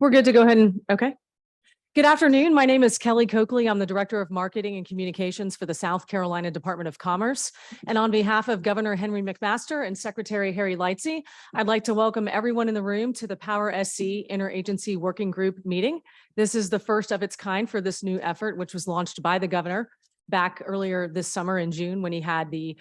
We're good to go ahead and, okay. Good afternoon. My name is Kelly Coakley. I'm the Director of Marketing and Communications for the South Carolina Department of Commerce. And on behalf of Governor Henry McMaster and Secretary Harry Lightsey, I'd like to welcome everyone in the room to the powerSC Interagency Working Group meeting. This is the first of its kind for this new effort, which was launched by the governor back earlier this summer in June when he had the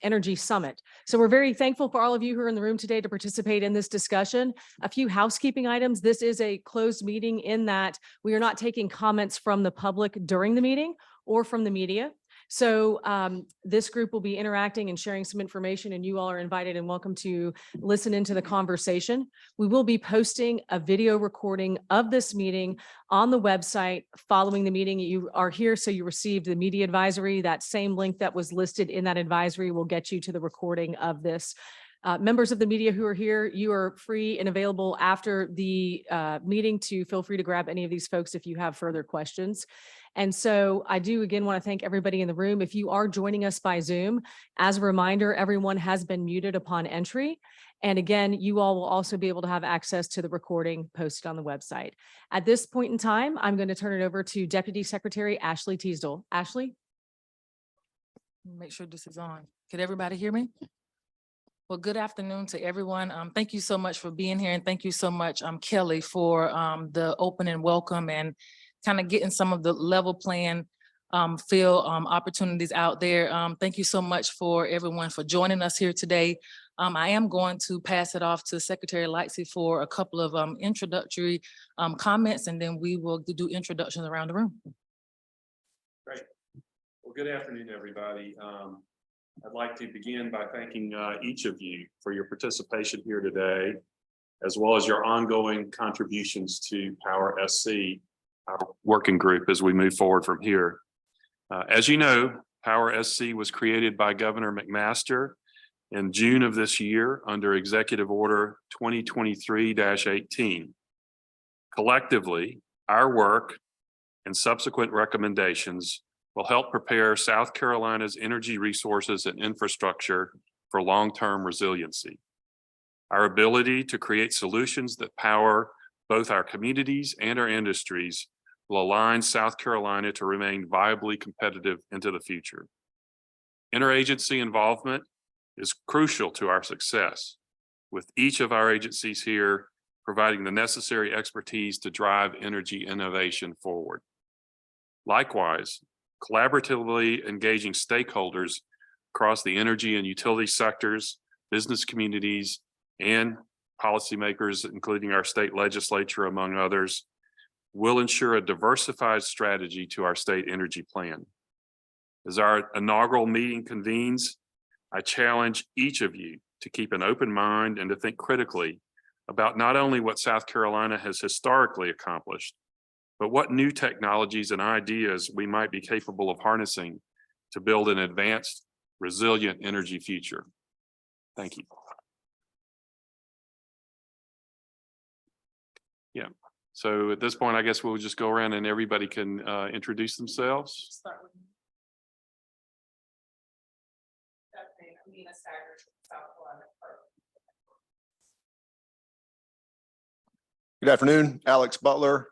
Energy Summit. So we're very thankful for all of you who are in the room today to participate in this discussion. A few housekeeping items. This is a closed meeting in that we are not taking comments from the public during the meeting or from the media. So this group will be interacting and sharing some information, and you all are invited and welcome to listen into the conversation. We will be posting a video recording of this meeting on the website following the meeting. You are here, so you received the media advisory. That same link that was listed in that advisory will get you to the recording of this. Members of the media who are here, you are free and available after the meeting to feel free to grab any of these folks if you have further questions. And so I do again want to thank everybody in the room. If you are joining us by Zoom, as a reminder, everyone has been muted upon entry. And again, you all will also be able to have access to the recording posted on the website. At this point in time, I'm going to turn it over to Deputy Secretary Ashley Teasdale. Ashley? Make sure this is on. Could everybody hear me? Well, good afternoon to everyone. Thank you so much for being here, and thank you so much, Kelly, for the open and welcome and kind of getting some of the level playing field opportunities out there. Thank you so much for everyone for joining us here today. I am going to pass it off to Secretary Lightsey for a couple of introductory comments, and then we will do introductions around the room. Great. Well, good afternoon, everybody. I'd like to begin by thanking each of you for your participation here today, as well as your ongoing contributions to powerSC, our working group, as we move forward from here. As you know, powerSC was created by Governor McMaster in June of this year under Executive Order 2023-18. Collectively, our work and subsequent recommendations will help prepare South Carolina's energy resources and infrastructure for long-term resiliency. Our ability to create solutions that power both our communities and our industries will align South Carolina to remain viably competitive into the future. Interagency involvement is crucial to our success, with each of our agencies here providing the necessary expertise to drive energy innovation forward. Likewise, collaboratively engaging stakeholders across the energy and utility sectors, business communities, and policymakers, including our state legislature, among others, will ensure a diversified strategy to our state energy plan. As our inaugural meeting convenes, I challenge each of you to keep an open mind and to think critically about not only what South Carolina has historically accomplished, but what new technologies and ideas we might be capable of harnessing to build an advanced, resilient energy future. Thank you. Yeah, so at this point, I guess we'll just go around and everybody can introduce themselves. Good afternoon, Alex Butler.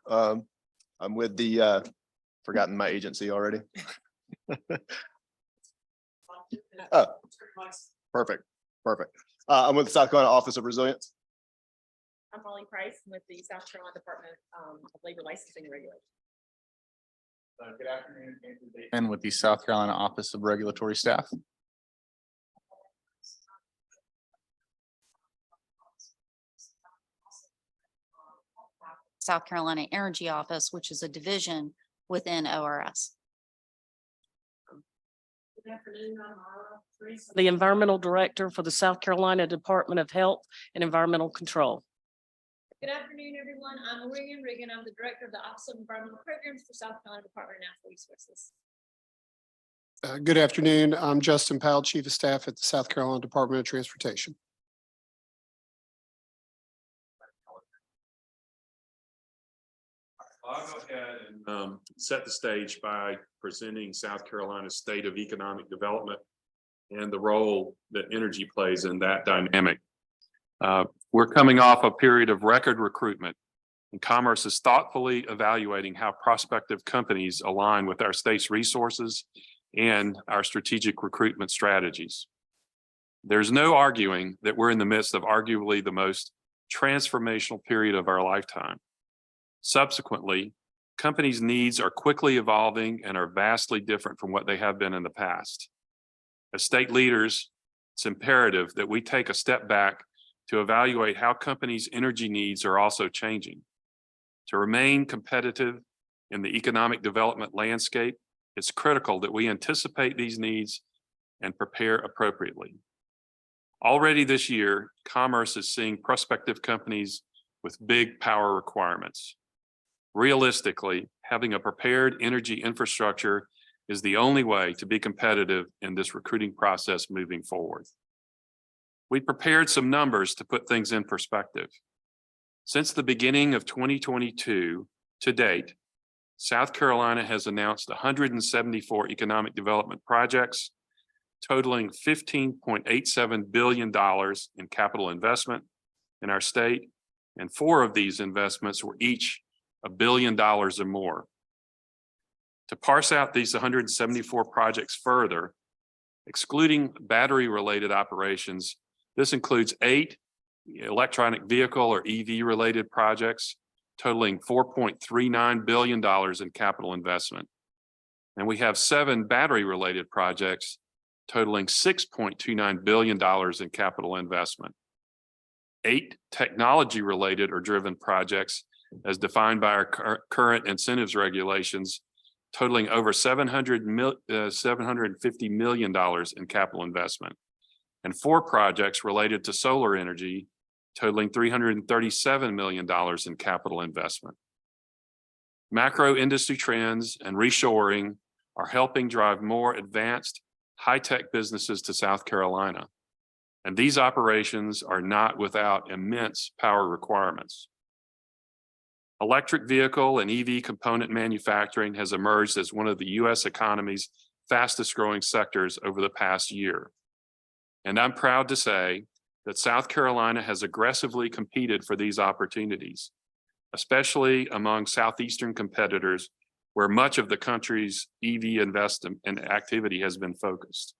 I'm with the, forgotten my agency already. Oh, perfect. I'm with the South Carolina Office of Resilience. I'm Molly Price with the South Carolina Department of Labor Licensing and Regulation. Good afternoon, and with the South Carolina Office of Regulatory Staff. South Carolina Energy Office, which is a division within ORS. Good afternoon, I'm Mara, the Environmental Director for the South Carolina Department of Health and Environmental Control. Good afternoon, everyone. I'm Regan Riggin. I'm the Director of the Office of Environmental Programs for South Carolina Department of Natural Resources. Good afternoon. I'm Justin Powell, Chief of Staff at the South Carolina Department of Transportation. I'll go ahead and set the stage by presenting South Carolina's state of economic development and the role that energy plays in that dynamic. We're coming off a period of record recruitment And Commerce is thoughtfully evaluating how prospective companies align with our state's resources and our strategic recruitment strategies. There's no arguing that we're in the midst of arguably the most transformational period of our lifetime. Subsequently, companies' needs are quickly evolving and are vastly different from what they have been in the past. As state leaders, it's imperative that we take a step back to evaluate how companies' energy needs are also changing. To remain competitive in the economic development landscape, it's critical that we anticipate these needs and prepare appropriately. Already this year, Commerce is seeing prospective companies with big power requirements. Realistically, having a prepared energy infrastructure is the only way to be competitive in this recruiting process moving forward. We prepared some numbers to put things in perspective. Since the beginning of 2022 to date, South Carolina has announced 174 economic development projects totaling $15.87 billion in capital investment in our state, and 4 of these investments were each $1 billion or more. To parse out these 174 projects further, excluding battery-related operations, this includes 8 electronic vehicle or EV-related projects totaling $4.39 billion in capital investment. And we have 7 battery-related projects totaling $6.29 billion in capital investment. 8 technology-related or driven projects as defined by our current incentives regulations totaling over $750 million in capital investment, and 4 projects related to solar energy totaling $337 million in capital investment. Macro industry trends and reshoring are helping drive more advanced high-tech businesses to South Carolina, and these operations are not without immense power requirements. Electric vehicle and EV component manufacturing has emerged as one of the U.S. economy's fastest growing sectors over the past year. And I'm proud to say that South Carolina has aggressively competed for these opportunities, especially among Southeastern competitors where much of the country's EV investment and activity has been focused.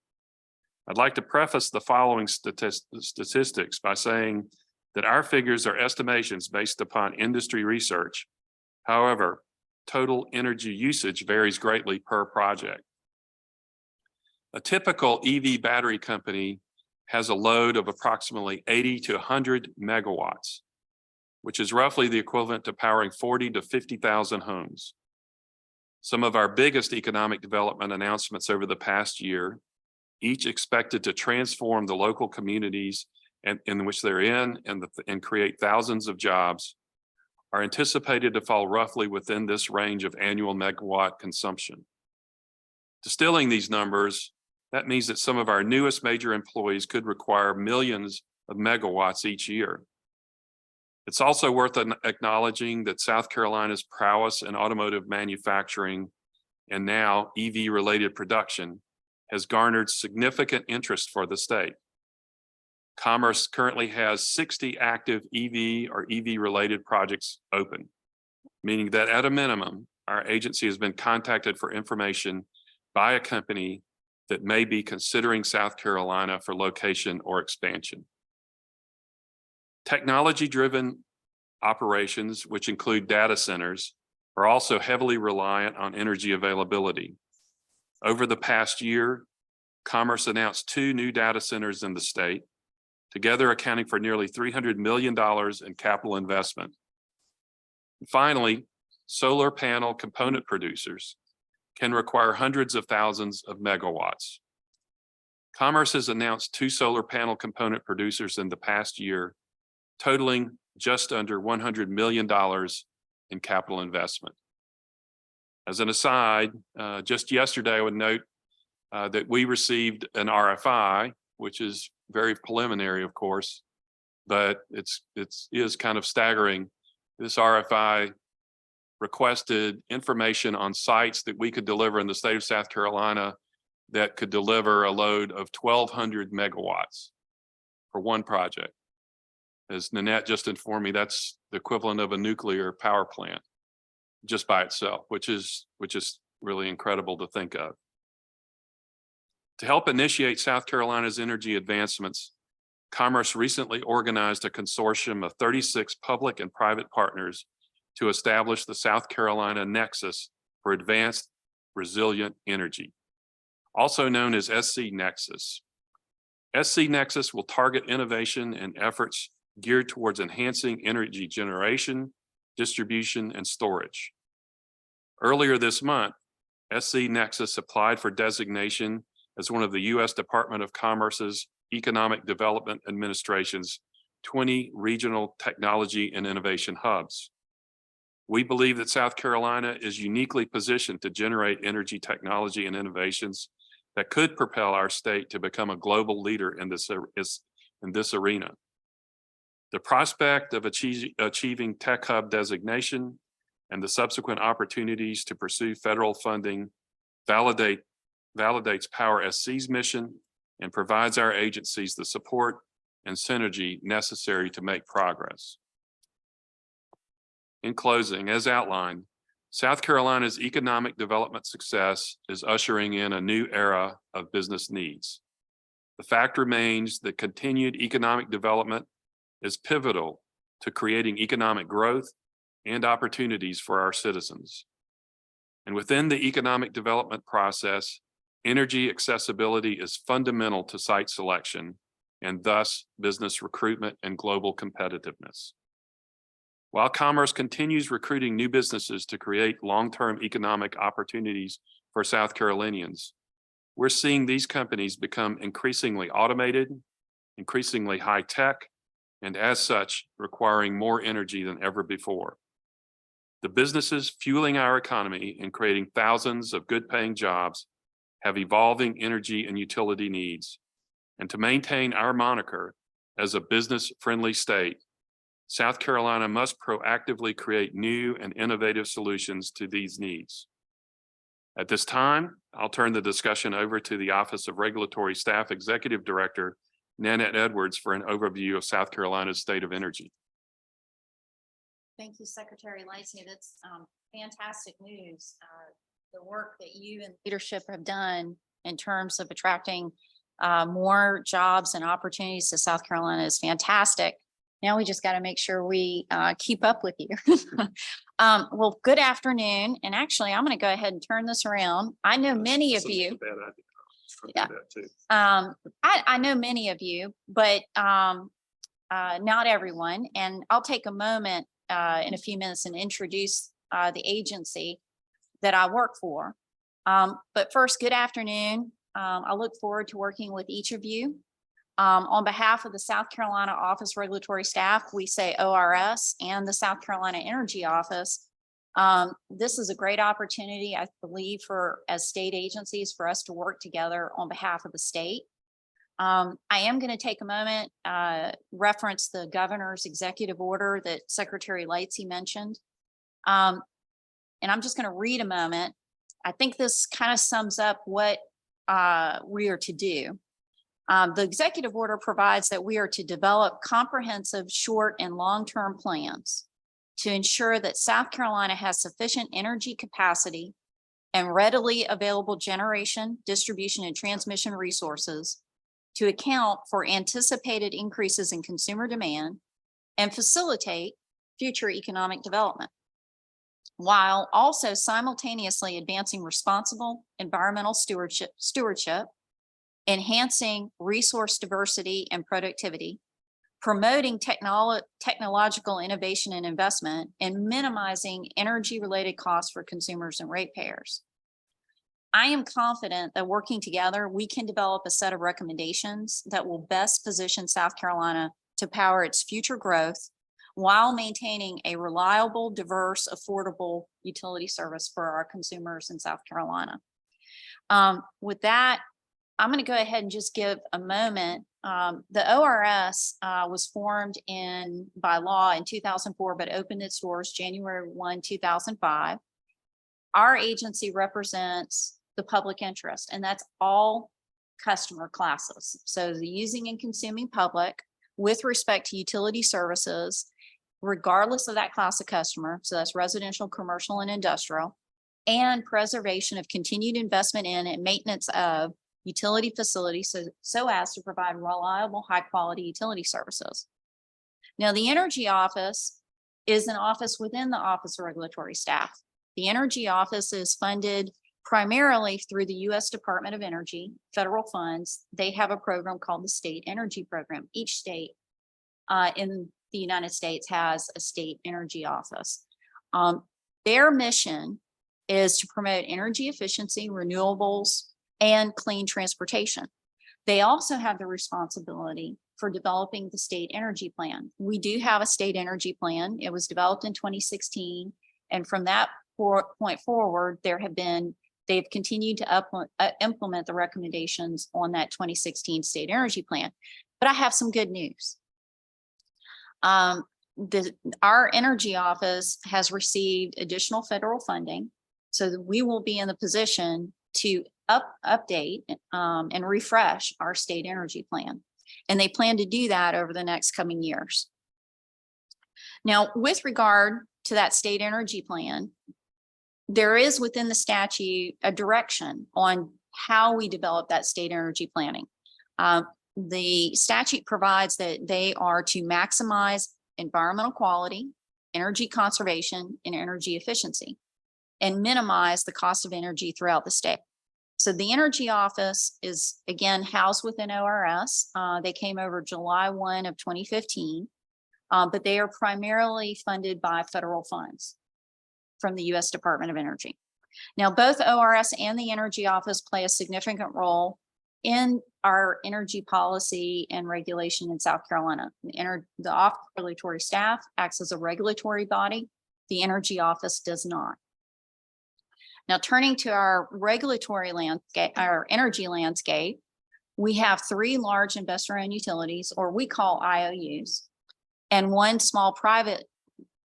I'd like to preface the following statistics by saying that our figures are estimations based upon industry research. However, total energy usage varies greatly per project. A typical EV battery company has a load of approximately 80 to 100 megawatts, which is roughly the equivalent to powering 40 to 50,000 homes. Some of our biggest economic development announcements over the past year, each expected to transform the local communities in which they're in and create thousands of jobs, are anticipated to fall roughly within this range of annual megawatt consumption. Distilling these numbers, that means that some of our newest major employees could require millions of megawatts each year. It's also worth acknowledging that South Carolina's prowess in automotive manufacturing and now EV-related production has garnered significant interest for the state. Commerce currently has 60 active EV or EV-related projects open, meaning that at a minimum, our agency has been contacted for information by a company that may be considering South Carolina for location or expansion. Technology-driven operations, which include data centers, are also heavily reliant on energy availability. Over the past year, Commerce announced 2 new data centers in the state, together accounting for nearly $300 million in capital investment. And finally, solar panel component producers can require hundreds of thousands of megawatts. Commerce has announced 2 solar panel component producers in the past year, totaling just under $100 million in capital investment. As an aside, just yesterday, I would note that we received an RFI, which is very preliminary, of course, but it is kind of staggering. This RFI requested information on sites that we could deliver in the state of South Carolina that could deliver a load of 1,200 megawatts for one project. As Nanette just informed me, that's the equivalent of a nuclear power plant just by itself, which is really incredible to think of. To help initiate South Carolina's energy advancements, Commerce recently organized a consortium of 36 public and private partners to establish the South Carolina Nexus for Advanced Resilient Energy, also known as SC Nexus. SC Nexus will target innovation and efforts geared towards enhancing energy generation, distribution, and storage. Earlier this month, SC Nexus applied for designation as one of the U.S. Department of Commerce's Economic Development Administration's 20 regional technology and innovation hubs. We believe that South Carolina is uniquely positioned to generate energy technology and innovations that could propel our state to become a global leader in this arena. The prospect of achieving Tech Hub designation and the subsequent opportunities to pursue federal funding validates powerSC's mission and provides our agencies the support and synergy necessary to make progress. In closing, as outlined, South Carolina's economic development success is ushering in a new era of business needs. The fact remains that continued economic development is pivotal to creating economic growth and opportunities for our citizens. And within the economic development process, energy accessibility is fundamental to site selection and thus business recruitment and global competitiveness. While Commerce continues recruiting new businesses to create long-term economic opportunities for South Carolinians, we're seeing these companies become increasingly automated, increasingly high-tech, and as such, requiring more energy than ever before. The businesses fueling our economy and creating thousands of good-paying jobs have evolving energy and utility needs. And to maintain our moniker as a business-friendly state, South Carolina must proactively create new and innovative solutions to these needs. At this time, I'll turn the discussion over to the Office of Regulatory Staff Executive Director, Nanette Edwards, for an overview of South Carolina's state of energy. Thank you, Secretary Lightsey. That's fantastic news. The work that you and leadership have done in terms of attracting more jobs and opportunities to South Carolina is fantastic. Now we just got to make sure we keep up with you. Well, good afternoon. And actually, I'm going to go ahead and turn this around. I know many of you. Yeah. I know many of you, but not everyone. And I'll take a moment in a few minutes and introduce the agency that I work for. But first, good afternoon. I look forward to working with each of you. On behalf of the South Carolina Office Regulatory Staff, we say ORS, and the South Carolina Energy Office. This is a great opportunity, I believe, as state agencies for us to work together on behalf of the state. I am going to take a moment, reference the governor's executive order that Secretary Lightsey mentioned. And I'm just going to read a moment. I think this kind of sums up what we are to do. The executive order provides that we are to develop comprehensive short and long-term plans to ensure that South Carolina has sufficient energy capacity and readily available generation, distribution, and transmission resources to account for anticipated increases in consumer demand and facilitate future economic development, while also simultaneously advancing responsible environmental stewardship, enhancing resource diversity and productivity, promoting technological innovation and investment, and minimizing energy-related costs for consumers and ratepayers. I am confident that working together, we can develop a set of recommendations that will best position South Carolina to power its future growth while maintaining a reliable, diverse, affordable utility service for our consumers in South Carolina. With that, I'm going to go ahead and just give a moment. The ORS was formed by law in 2004, but opened its doors January 1, 2005. Our agency represents the public interest, and that's all customer classes. So the using and consuming public with respect to utility services regardless of that class of customer. So that's residential, commercial, and industrial, and preservation of continued investment in and maintenance of utility facilities so as to provide reliable, high-quality utility services. Now, the Energy Office is an office within the Office of Regulatory Staff. The Energy Office is funded primarily through the U.S. Department of Energy, federal funds. They have a program called the State Energy Program. Each state in the United States has a state energy office. Their mission is to promote energy efficiency, renewables, and clean transportation. They also have the responsibility for developing the state energy plan. We do have a state energy plan. It was developed in 2016. And from that point forward, they've continued to implement the recommendations on that 2016 state energy plan. But I have some good news. Our energy office has received additional federal funding, so that we will be in the position to update and refresh our state energy plan. And they plan to do that over the next coming years. Now, with regard to that state energy plan, there is within the statute a direction on how we develop that state energy planning. The statute provides that they are to maximize environmental quality, energy conservation, and energy efficiency, and minimize the cost of energy throughout the state. So the Energy Office is, again, housed within ORS. They came over July 1 of 2015, but they are primarily funded by federal funds from the U.S. Department of Energy. Now, both ORS and the Energy Office play a significant role in our energy policy and regulation in South Carolina. The Office of Regulatory Staff acts as a regulatory body. The Energy Office does not. Now, turning to our regulatory landscape, our energy landscape, we have 3 large investor-owned utilities, or we call IOUs, and 1 small private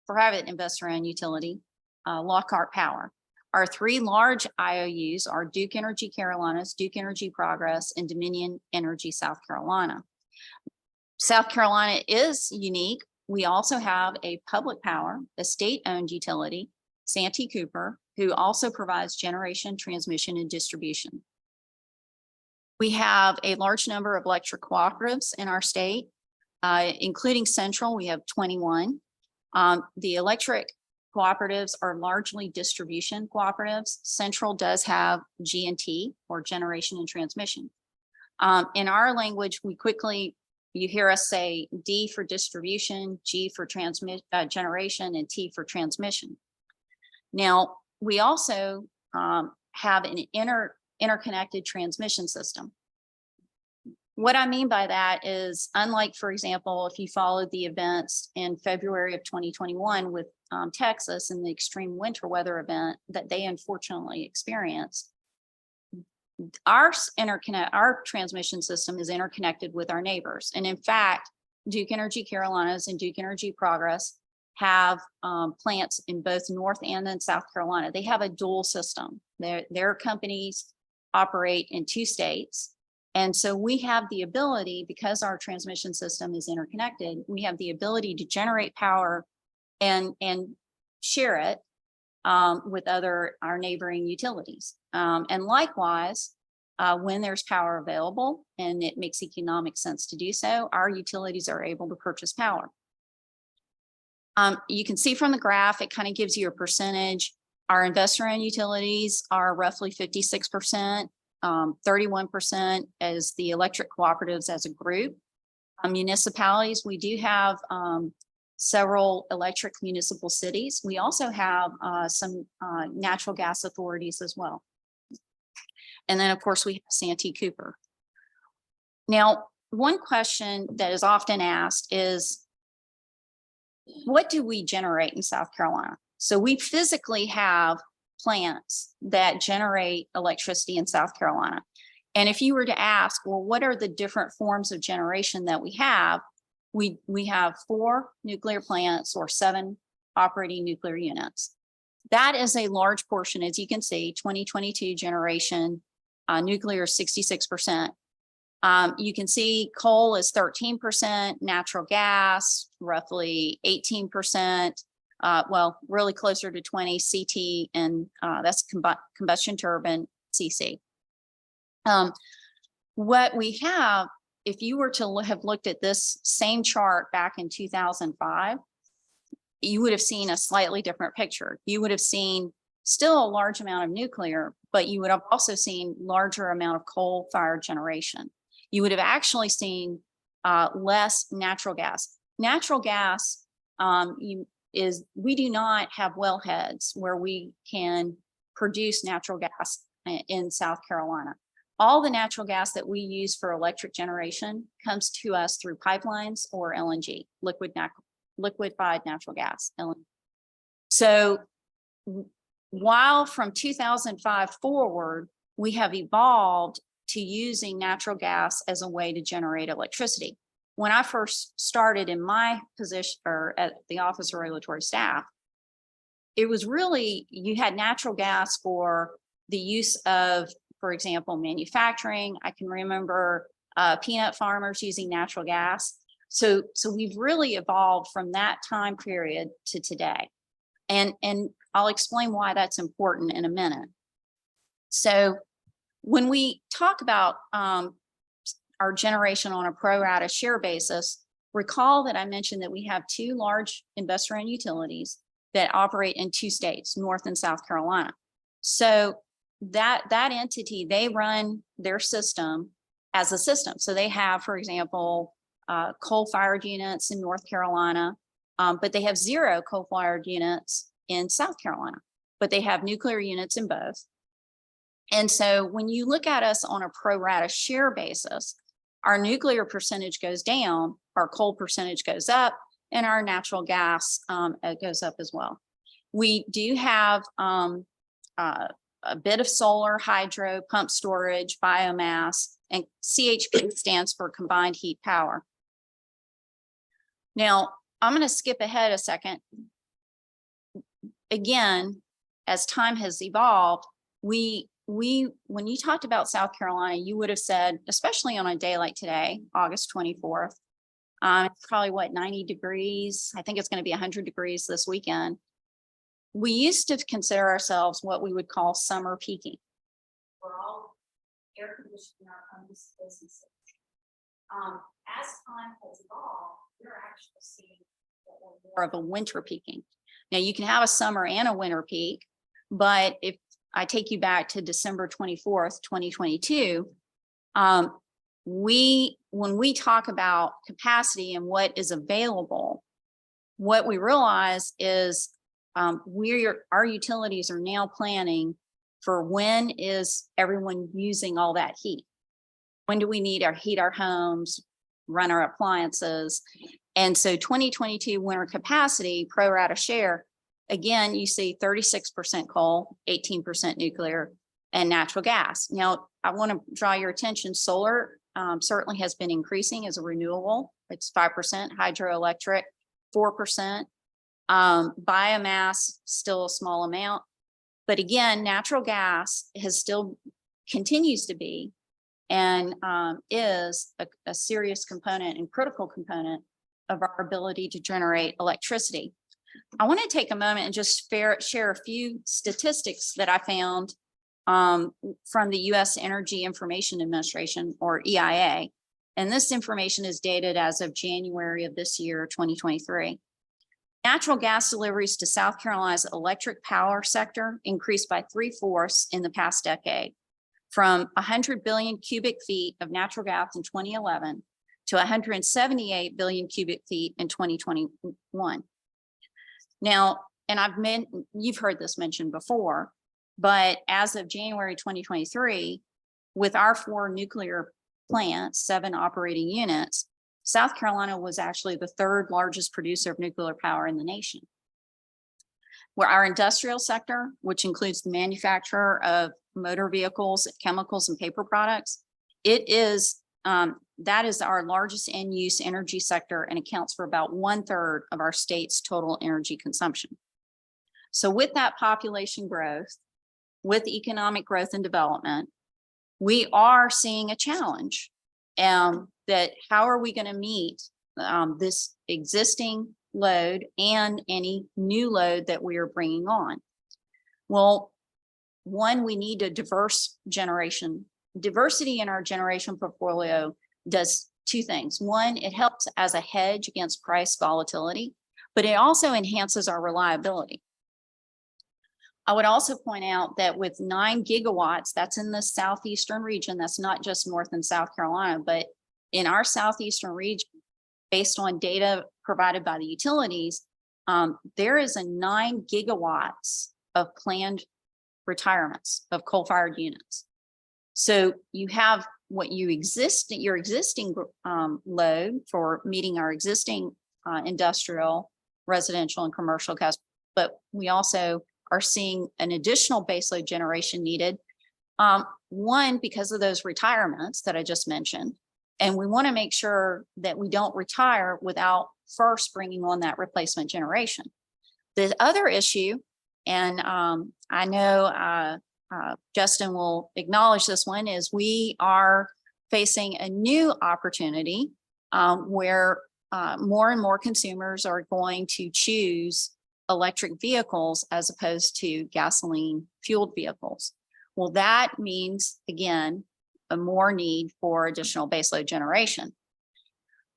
investor-owned utility, Lockhart Power. Our 3 large IOUs are Duke Energy Carolinas, Duke Energy Progress, and Dominion Energy South Carolina. South Carolina is unique. We also have a public power, a state-owned utility, Santee Cooper, who also provides generation, transmission, and distribution. We have a large number of electric cooperatives in our state, including Central. We have 21. The electric cooperatives are largely distribution cooperatives. Central does have G&T, or generation and transmission. In our language, you hear us say D for distribution, G for generation, and T for transmission. Now, we also have an interconnected transmission system. What I mean by that is, unlike, for example, if you followed the events in February of 2021 with Texas and the extreme winter weather event that they unfortunately experienced, our transmission system is interconnected with our neighbors. And in fact, Duke Energy Carolinas and Duke Energy Progress have plants in both North and in South Carolina. They have a dual system. Their companies operate in 2 states. And so we have the ability, because our transmission system is interconnected, we have the ability to generate power and share it with our neighboring utilities. And likewise, when there's power available and it makes economic sense to do so, our utilities are able to purchase power. You can see from the graph, it kind of gives you a percentage. Our investor-owned utilities are roughly 56%, 31% as the electric cooperatives as a group. Municipalities, we do have several electric municipal cities. We also have some natural gas authorities as well. And then, of course, we have Santee Cooper. Now, one question that is often asked is, what do we generate in South Carolina? So we physically have plants that generate electricity in South Carolina. And if you were to ask, well, what are the different forms of generation that we have? We have 4 nuclear plants or 7 operating nuclear units. That is a large portion, as you can see, 2022 generation, nuclear 66%. You can see coal is 13%, natural gas roughly 18%. Well, really closer to 20 CT, and that's combustion turbine CC. What we have, if you were to have looked at this same chart back in 2005, you would have seen a slightly different picture. You would have seen still a large amount of nuclear, but you would have also seen larger amount of coal-fired generation. You would have actually seen less natural gas. Natural gas we do not have wellheads where we can produce natural gas in South Carolina. All the natural gas that we use for electric generation comes to us through pipelines or LNG, liquefied natural gas. So while from 2005 forward, we have evolved to using natural gas as a way to generate electricity. When I first started in my position or at the Office of Regulatory Staff, it was really, you had natural gas for the use of, for example, manufacturing. I can remember peanut farmers using natural gas. So we've really evolved from that time period to today. And I'll explain why that's important in a minute. So when we talk about our generation on a pro rata share basis, recall that I mentioned that we have two large investor-owned utilities that operate in two states, North and South Carolina. So that entity, they run their system as a system. So they have, for example, coal-fired units in North Carolina, but they have 0 coal-fired units in South Carolina, but they have nuclear units in both. And so when you look at us on a pro rata share basis, our nuclear percentage goes down, our coal percentage goes up, and our natural gas goes up as well. We do have a bit of solar, hydro, pump storage, biomass, and CHP stands for combined heat power. Now, I'm going to skip ahead a second. Again, as time has evolved, when you talked about South Carolina, you would have said, especially on a day like today, August 24th, it's probably what, 90 degrees. I think it's going to be 100 degrees this weekend. We used to consider ourselves what we would call summer peaking. We're all air conditioning our homes, businesses. As time has evolved, we're actually seeing more of a winter peaking. Now you can have a summer and a winter peak, but if I take you back to December 24th, 2022, when we talk about capacity and what is available, what we realize is our utilities are now planning for when is everyone using all that heat? When do we need to heat our homes, run our appliances? And so 2022 winter capacity, pro rata share, again, you see 36% coal, 18% nuclear, and natural gas. Now, I want to draw your attention, solar certainly has been increasing as a renewable. It's 5%, hydroelectric, 4%. Biomass, still a small amount. But again, natural gas continues to be and is a serious component and critical component of our ability to generate electricity. I want to take a moment and just share a few statistics that I found from the U.S. Energy Information Administration, or EIA. And this information is dated as of January of this year, 2023. Natural gas deliveries to South Carolina's electric power sector increased by 3/4 in the past decade, from 100 billion cubic feet of natural gas in 2011 to 178 billion cubic feet in 2021. Now, and you've heard this mentioned before, but as of January 2023, with our 4 nuclear plants, 7 operating units, South Carolina was actually the 3rd largest producer of nuclear power in the nation. Where our industrial sector, which includes the manufacturer of motor vehicles, chemicals, and paper products, that is our largest end-use energy sector and accounts for about 1/3 of our state's total energy consumption. So with that population growth, with economic growth and development, we are seeing a challenge that how are we going to meet this existing load and any new load that we are bringing on? Well, one, we need a diverse generation. Diversity in our generation portfolio does two things. One, it helps as a hedge against price volatility, but it also enhances our reliability. I would also point out that with 9 gigawatts, that's in the southeastern region. That's not just North and South Carolina, but in our southeastern region, based on data provided by the utilities, there is a 9 gigawatts of planned retirements of coal-fired units. So you have what your existing load for meeting our existing industrial, residential, and commercial customers, but we also are seeing an additional baseload generation needed. One, because of those retirements that I just mentioned, and we want to make sure that we don't retire without first bringing on that replacement generation. The other issue, and I know Justin will acknowledge this one, is we are facing a new opportunity where more and more consumers are going to choose electric vehicles as opposed to gasoline fueled vehicles. Well, that means, again, a more need for additional baseload generation.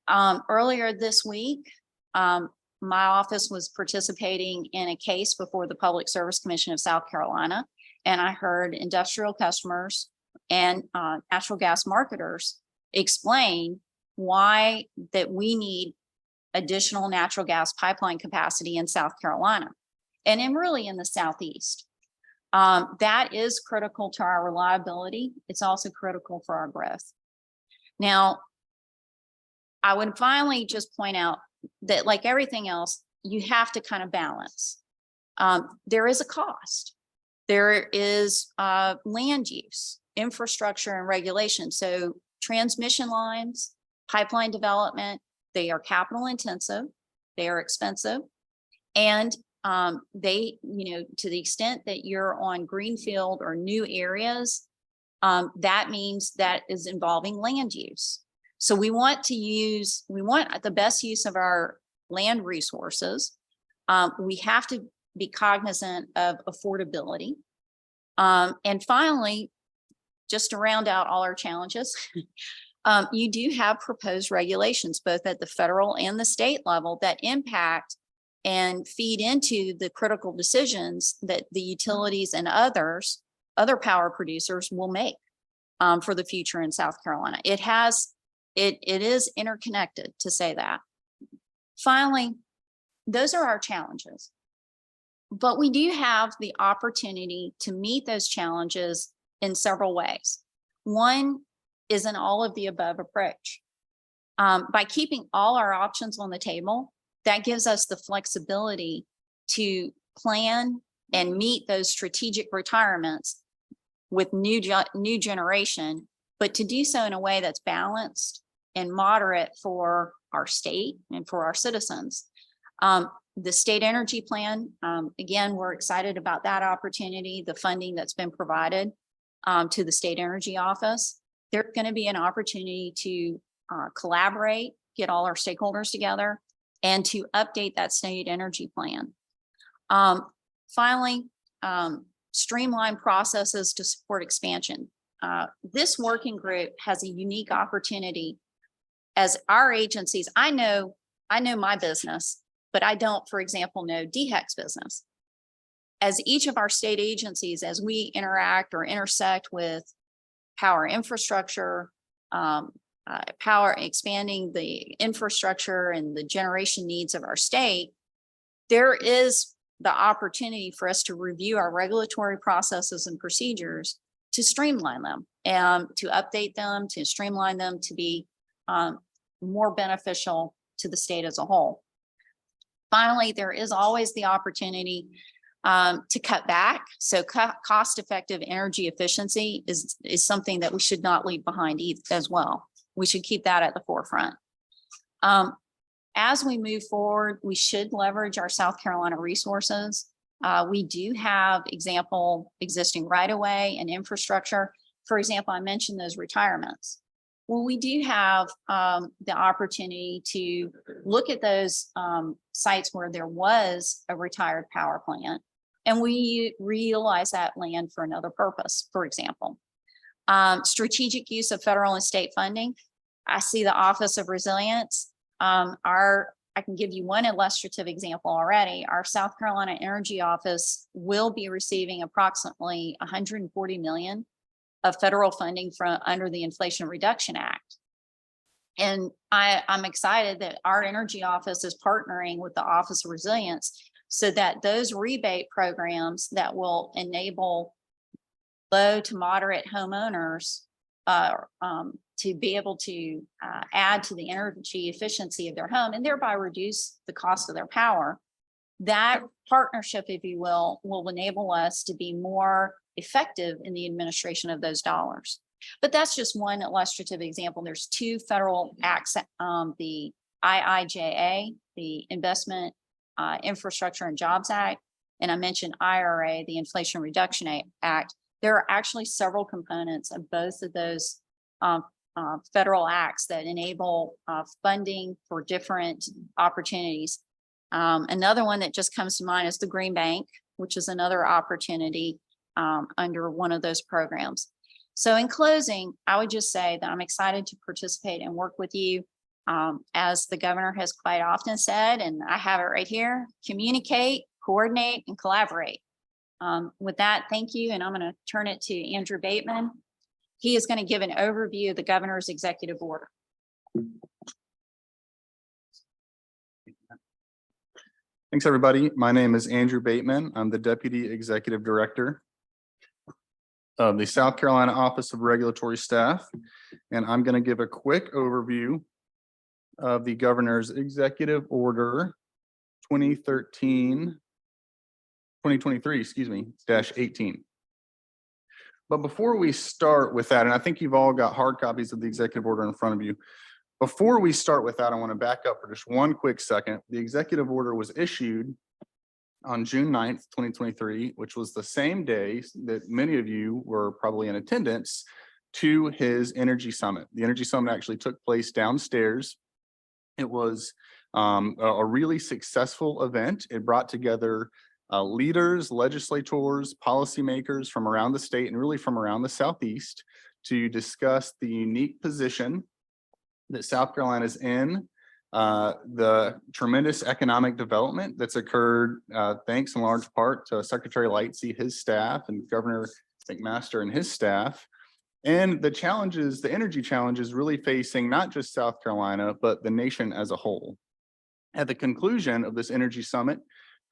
Earlier this week, my office was participating in a case before the Public Service Commission of South Carolina, and I heard industrial customers and natural gas marketers explain why that we need additional natural gas pipeline capacity in South Carolina and really in the Southeast. That is critical to our reliability. It's also critical for our growth. Now, I would finally just point out that, like everything else, you have to kind of balance. There is a cost. There is land use, infrastructure, and regulation. So transmission lines, pipeline development, they are capital intensive, they are expensive, and they, to the extent that you're on greenfield or new areas, that means that is involving land use. So we want the best use of our land resources. We have to be cognizant of affordability. And finally, just to round out all our challenges, you do have proposed regulations, both at the federal and the state level, that impact and feed into the critical decisions that the utilities and other power producers will make for the future in South Carolina. It is interconnected, to say that. Finally, those are our challenges. But we do have the opportunity to meet those challenges in several ways. One is an all of the above approach. By keeping all our options on the table, that gives us the flexibility to plan and meet those strategic retirements with new generation, but to do so in a way that's balanced and moderate for our state and for our citizens. The state energy plan, again, we're excited about that opportunity, the funding that's been provided to the state energy office. There's going to be an opportunity to collaborate, get all our stakeholders together, and to update that state energy plan. Finally, streamline processes to support expansion. This working group has a unique opportunity as our agencies. I know my business, but I don't, for example, know DHEC's business. As each of our state agencies, as we interact or intersect with power infrastructure, power, expanding the infrastructure and the generation needs of our state, there is the opportunity for us to review our regulatory processes and procedures to streamline them and to update them, to streamline them, to be more beneficial to the state as a whole. Finally, there is always the opportunity to cut back. So cost-effective energy efficiency is something that we should not leave behind as well. We should keep that at the forefront. As we move forward, we should leverage our South Carolina resources. We do have existing right-of-way and infrastructure. For example, I mentioned those retirements. Well, we do have the opportunity to look at those sites where there was a retired power plant, and we reutilize that land for another purpose, for example. Strategic use of federal and state funding. I see the Office of Resilience. I can give you one illustrative example already. Our South Carolina Energy Office will be receiving approximately 140 million of federal funding from under the Inflation Reduction Act. And I'm excited that our energy office is partnering with the Office of Resilience so that those rebate programs that will enable low to moderate homeowners to be able to add to the energy efficiency of their home and thereby reduce the cost of their power. That partnership, if you will enable us to be more effective in the administration of those dollars. But that's just one illustrative example. There's two federal acts, the IIJA, the Investment Infrastructure and Jobs Act, and I mentioned IRA, the Inflation Reduction Act. There are actually several components of both of those federal acts that enable funding for different opportunities. Another one that just comes to mind is the Green Bank, which is another opportunity under one of those programs. So in closing, I would just say that I'm excited to participate and work with you. As the governor has quite often said, and I have it right here, communicate, coordinate, and collaborate. With that, thank you. And I'm going to turn it to Andrew Bateman. He is going to give an overview of the governor's executive order. Thanks, everybody. My name is Andrew Bateman. I'm the Deputy Executive Director of the South Carolina Office of Regulatory Staff, and I'm going to give a quick overview of the governor's executive order 2023, -18. But before we start with that, and I think you've all got hard copies of the executive order in front of you. Before we start with that, I want to back up for just one quick second. The executive order was issued on June 9th, 2023, which was the same day that many of you were probably in attendance to his Energy Summit. The Energy Summit actually took place downstairs. It was a really successful event. It brought together leaders, legislators, policymakers from around the state and really from around the Southeast to discuss the unique position that South Carolina is in, the tremendous economic development that's occurred thanks in large part to Secretary Lightsey, his staff, and Governor McMaster and his staff, and the challenges, the energy challenges really facing not just South Carolina, but the nation as a whole. At the conclusion of this Energy Summit,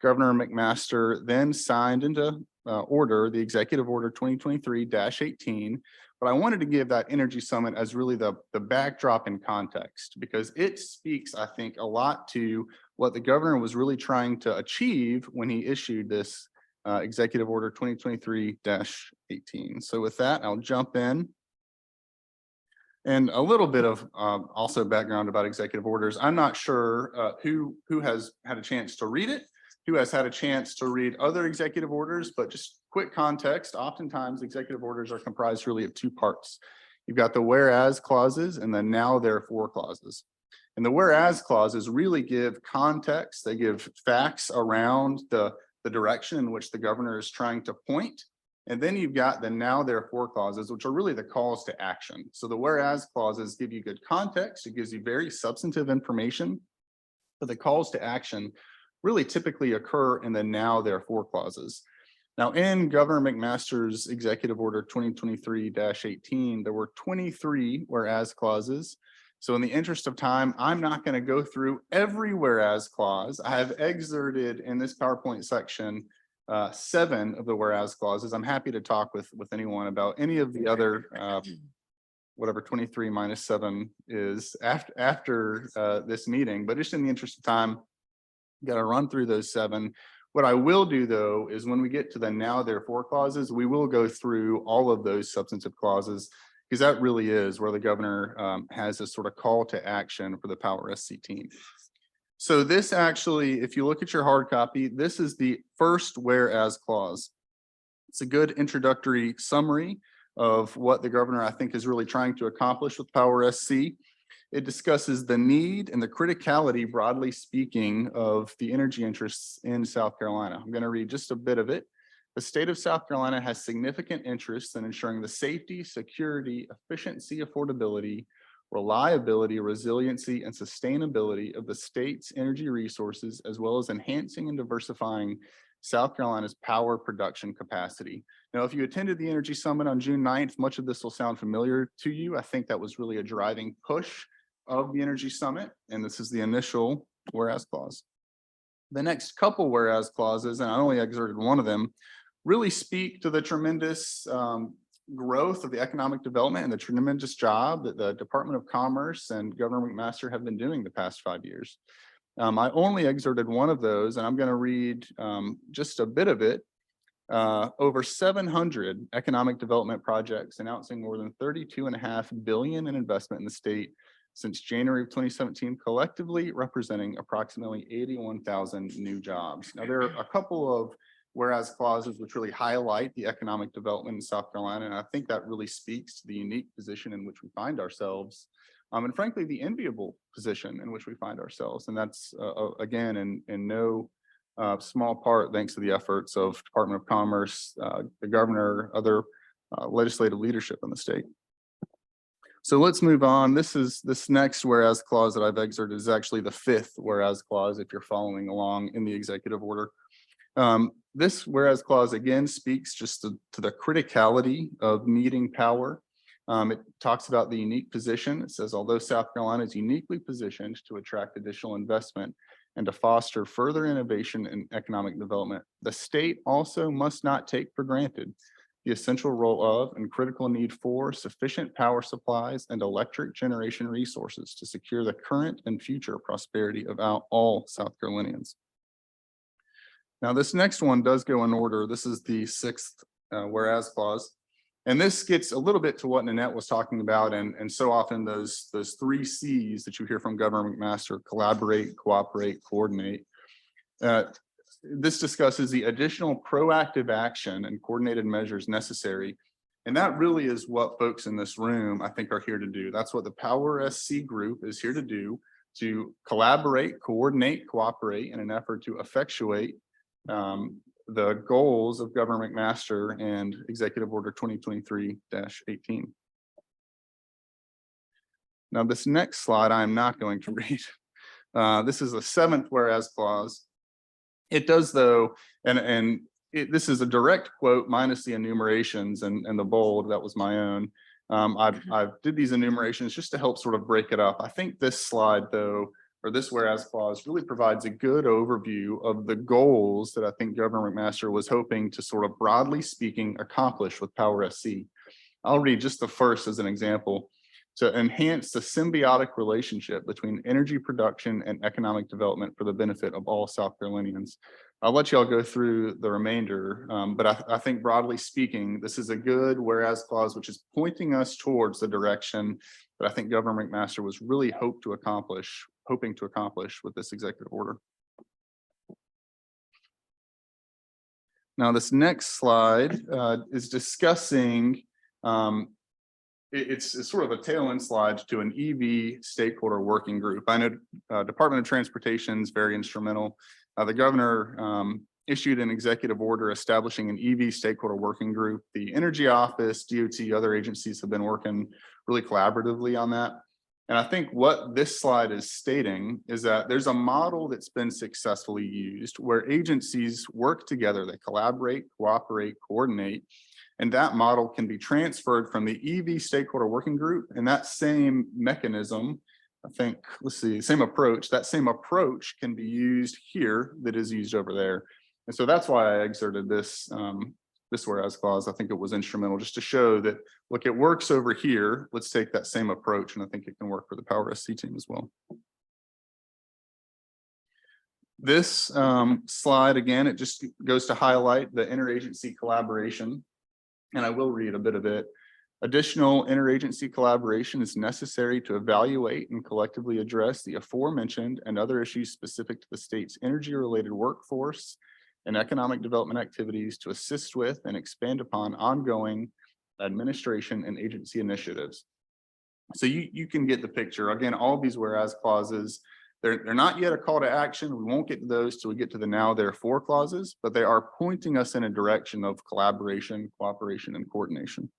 Governor McMaster then signed into order the Executive Order 2023-18. But I wanted to give that Energy Summit as really the backdrop in context, because it speaks, I think, a lot to what the governor was really trying to achieve when he issued this Executive Order 2023-18. So with that, I'll jump in. And a little bit of also background about executive orders. I'm not sure who has had a chance to read it, who has had a chance to read other executive orders, but just quick context, oftentimes executive orders are comprised really of two parts. You've got the whereas clauses and the now therefore clauses. And the whereas clauses really give context, they give facts around the direction in which the governor is trying to point. And then you've got the now therefore clauses, which are really the calls to action. So the whereas clauses give you good context, it gives you very substantive information, but the calls to action really typically occur in the now therefore clauses. Now, in Governor McMaster's Executive Order 2023-18, there were 23 whereas clauses. So in the interest of time, I'm not going to go through every whereas clause. I have excerpted in this PowerPoint section 7 of the whereas clauses. I'm happy to talk with anyone about any of the other, whatever 23 minus 7 is after this meeting. But just in the interest of time, got to run through those 7. What I will do, though, is when we get to the now therefore clauses, we will go through all of those substantive clauses, because that really is where the governor has this sort of call to action for the powerSC team. So this actually, if you look at your hard copy, this is the first whereas clause. It's a good introductory summary of what the governor, I think, is really trying to accomplish with powerSC. It discusses the need and the criticality, broadly speaking, of the energy interests in South Carolina. I'm going to read just a bit of it. The state of South Carolina has significant interests in ensuring the safety, security, efficiency, affordability, reliability, resiliency, and sustainability of the state's energy resources, as well as enhancing and diversifying South Carolina's power production capacity. Now, if you attended the Energy Summit on June 9th, much of this will sound familiar to you. I think that was really a driving push of the Energy Summit, and this is the initial whereas clause. The next couple whereas clauses, and I only exerted one of them, really speak to the tremendous growth of the economic development and the tremendous job that the Department of Commerce and Governor McMaster have been doing the past 5 years. I only exerted one of those, and I'm going to read just a bit of it. Over 700 economic development projects announcing more than $32.5 billion in investment in the state since January of 2017, collectively representing approximately 81,000 new jobs. Now, there are a couple of whereas clauses which really highlight the economic development in South Carolina, and I think that really speaks to the unique position in which we find ourselves, and frankly, the enviable position in which we find ourselves. And that's, again, in no small part thanks to the efforts of Department of Commerce, the governor, other legislative leadership in the state. So let's move on. This next whereas clause that I've exerted is actually the fifth whereas clause, if you're following along in the executive order. This whereas clause again speaks just to the criticality of needing power. It talks about the unique position. It says, although South Carolina is uniquely positioned to attract additional investment and to foster further innovation and economic development, the state also must not take for granted the essential role of and critical need for sufficient power supplies and electric generation resources to secure the current and future prosperity of all South Carolinians. Now, this next one does go in order. This is the sixth whereas clause. And this gets a little bit to what Nanette was talking about, and so often those 3 C's that you hear from Governor McMaster: collaborate, cooperate, coordinate. This discusses the additional proactive action and coordinated measures necessary. And that really is what folks in this room, I think, are here to do. That's what the powerSC group is here to do, to collaborate, coordinate, cooperate in an effort to effectuate the goals of Governor McMaster and Executive Order 2023-18. Now, this next slide I am not going to read. This is the 7th whereas clause. It does, though, and this is a direct quote minus the enumerations and the bold. That was my own. I did these enumerations just to help sort of break it up. I think this slide, though, or this whereas clause, really provides a good overview of the goals that I think Governor McMaster was hoping to sort of broadly speaking accomplish with powerSC. I'll read just the first as an example: to enhance the symbiotic relationship between energy production and economic development for the benefit of all South Carolinians. I'll let y'all go through the remainder, but I think broadly speaking, this is a good whereas clause, which is pointing us towards the direction that I think Governor McMaster was really hoping to accomplish with this executive order. Now, this next slide is discussing it's sort of a tail end slide to an EV stakeholder working group. I know Department of Transportation is very instrumental. The governor issued an executive order establishing an EV stakeholder working group. The Energy Office, DOT, other agencies have been working really collaboratively on that. And I think what this slide is stating is that there's a model that's been successfully used where agencies work together, they collaborate, cooperate, coordinate, and that model can be transferred from the EV stakeholder working group. And that same mechanism, I think, same approach, that same approach can be used here that is used over there. And so that's why I exerted this whereas clause. I think it was instrumental just to show that, look, it works over here. Let's take that same approach, and I think it can work for the powerSC team as well. This slide, again, it just goes to highlight the interagency collaboration, and I will read a bit of it. Additional interagency collaboration is necessary to evaluate and collectively address the aforementioned and other issues specific to the state's energy-related workforce and economic development activities to assist with and expand upon ongoing administration, and agency initiatives. So you can get the picture. Again, all of these whereas clauses, they're not yet a call to action. We won't get to those till we get to the now therefore clauses, but they are pointing us in a direction of collaboration, cooperation, and coordination.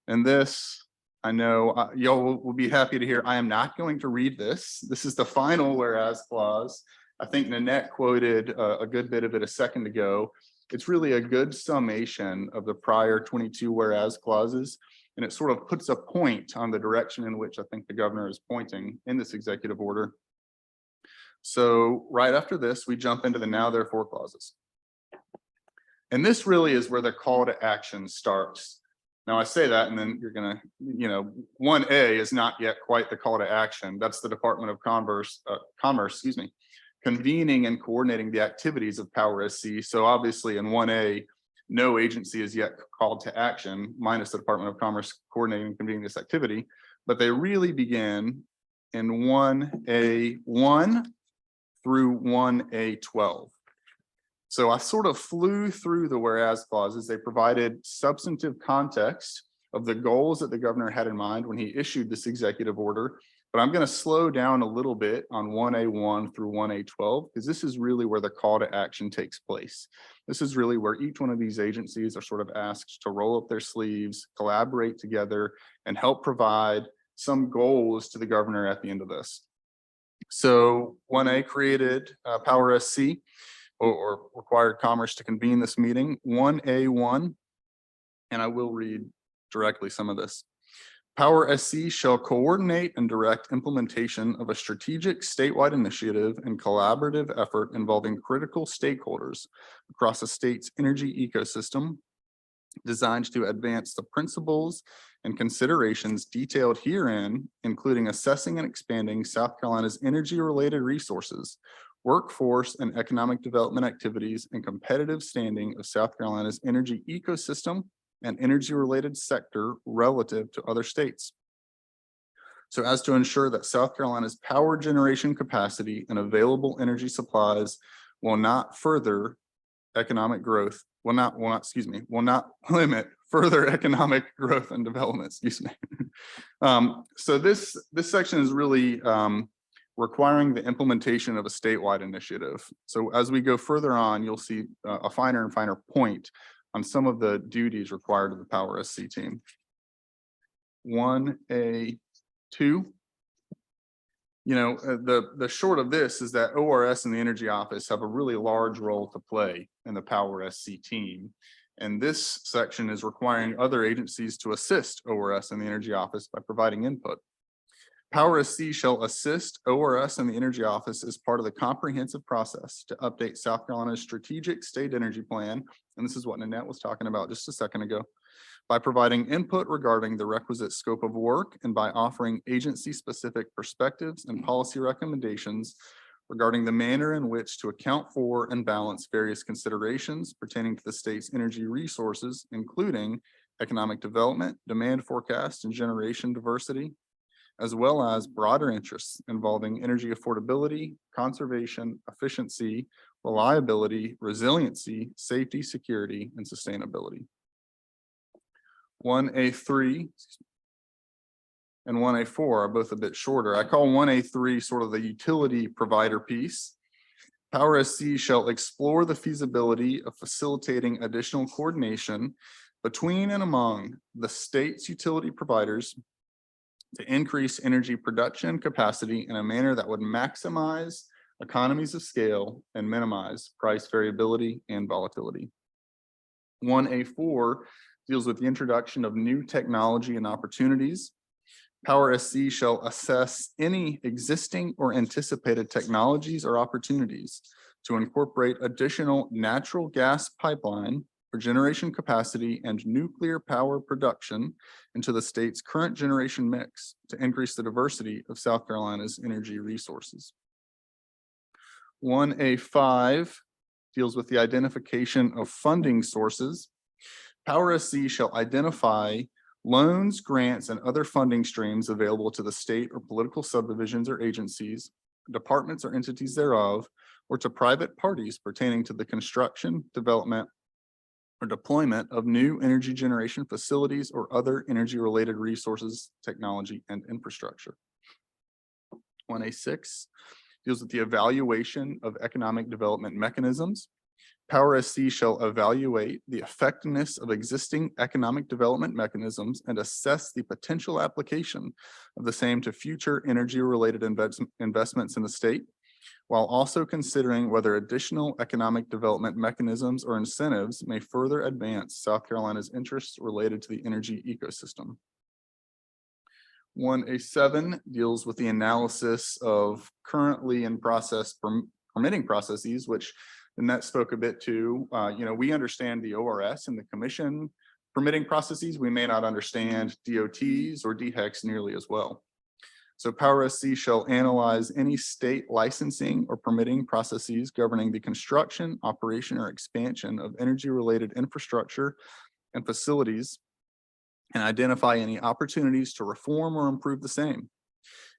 And this, I know y'all will be happy to hear, I am not going to read this. This is the final whereas clause. I think Nanette quoted a good bit of it a second ago. It's really a good summation of the prior 22 whereas clauses. And it sort of puts a point on the direction in which I think the governor is pointing in this executive order. So right after this, we jump into the now therefore clauses. And this really is where the call to action starts. Now I say that, and then you're gonna, 1A is not yet quite the call to action. That's the Department of Commerce, convening and coordinating the activities of powerSC. So obviously in 1A, no agency is yet called to action, minus the Department of Commerce coordinating and convening this activity, but they really begin in 1A1 through 1A12. So I sort of flew through the whereas clauses. They provided substantive context of the goals that the governor had in mind when he issued this executive order. But I'm going to slow down a little bit on 1A1 through 1A12, because this is really where the call to action takes place. This is really where each one of these agencies are sort of asked to roll up their sleeves, collaborate together, and help provide some goals to the governor at the end of this. So 1A created powerSC, or required Commerce to convene this meeting. 1A1, and I will read directly some of this. powerSC shall coordinate and direct implementation of a strategic statewide initiative and collaborative effort involving critical stakeholders across a state's energy ecosystem, designed to advance the principles and considerations detailed herein, including assessing and expanding South Carolina's energy-related resources, workforce and economic development activities, and competitive standing of South Carolina's energy ecosystem and energy-related sector relative to other states, so as to ensure that South Carolina's power generation capacity and available energy supplies will not further economic growth, will not limit further economic growth and development, So this section is really requiring the implementation of a statewide initiative. So as we go further on, you'll see a finer and finer point on some of the duties required of the powerSC team. 1A2, the short of this is that ORS and the Energy Office have a really large role to play in the powerSC team. And this section is requiring other agencies to assist ORS and the Energy Office by providing input. powerSC shall assist ORS and the Energy Office as part of the comprehensive process to update South Carolina's strategic state energy plan. And this is what Nanette was talking about just a second ago, by providing input regarding the requisite scope of work and by offering agency-specific perspectives and policy recommendations regarding the manner in which to account for and balance various considerations pertaining to the state's energy resources, including economic development, demand forecast, and generation diversity, as well as broader interests involving energy affordability, conservation, efficiency, reliability, resiliency, safety, security, and sustainability. 1A3 and 1A4 are both a bit shorter. I call 1A3 sort of the utility provider piece. powerSC shall explore the feasibility of facilitating additional coordination between and among the state's utility providers to increase energy production capacity in a manner that would maximize economies of scale and minimize price variability and volatility. 1A4 deals with the introduction of new technology and opportunities. powerSC shall assess any existing or anticipated technologies or opportunities to incorporate additional natural gas pipeline for generation capacity and nuclear power production into the state's current generation mix to increase the diversity of South Carolina's energy resources. 1A5 deals with the identification of funding sources. powerSC shall identify loans, grants, and other funding streams available to the state or political subdivisions or agencies, departments or entities thereof, or to private parties pertaining to the construction, development, or deployment of new energy generation facilities or other energy-related resources, technology, and infrastructure. 1A6 deals with the evaluation of economic development mechanisms. powerSC shall evaluate the effectiveness of existing economic development mechanisms and assess the potential application of the same to future energy-related investments in the state, while also considering whether additional economic development mechanisms or incentives may further advance South Carolina's interests related to the energy ecosystem. 1A7 deals with the analysis of currently in process permitting processes, which Annette spoke a bit to. We understand the ORS and the commission permitting processes. We may not understand DOTs or DHECs nearly as well. So powerSC shall analyze any state licensing or permitting processes governing the construction, operation, or expansion of energy-related infrastructure and facilities, and identify any opportunities to reform or improve the same,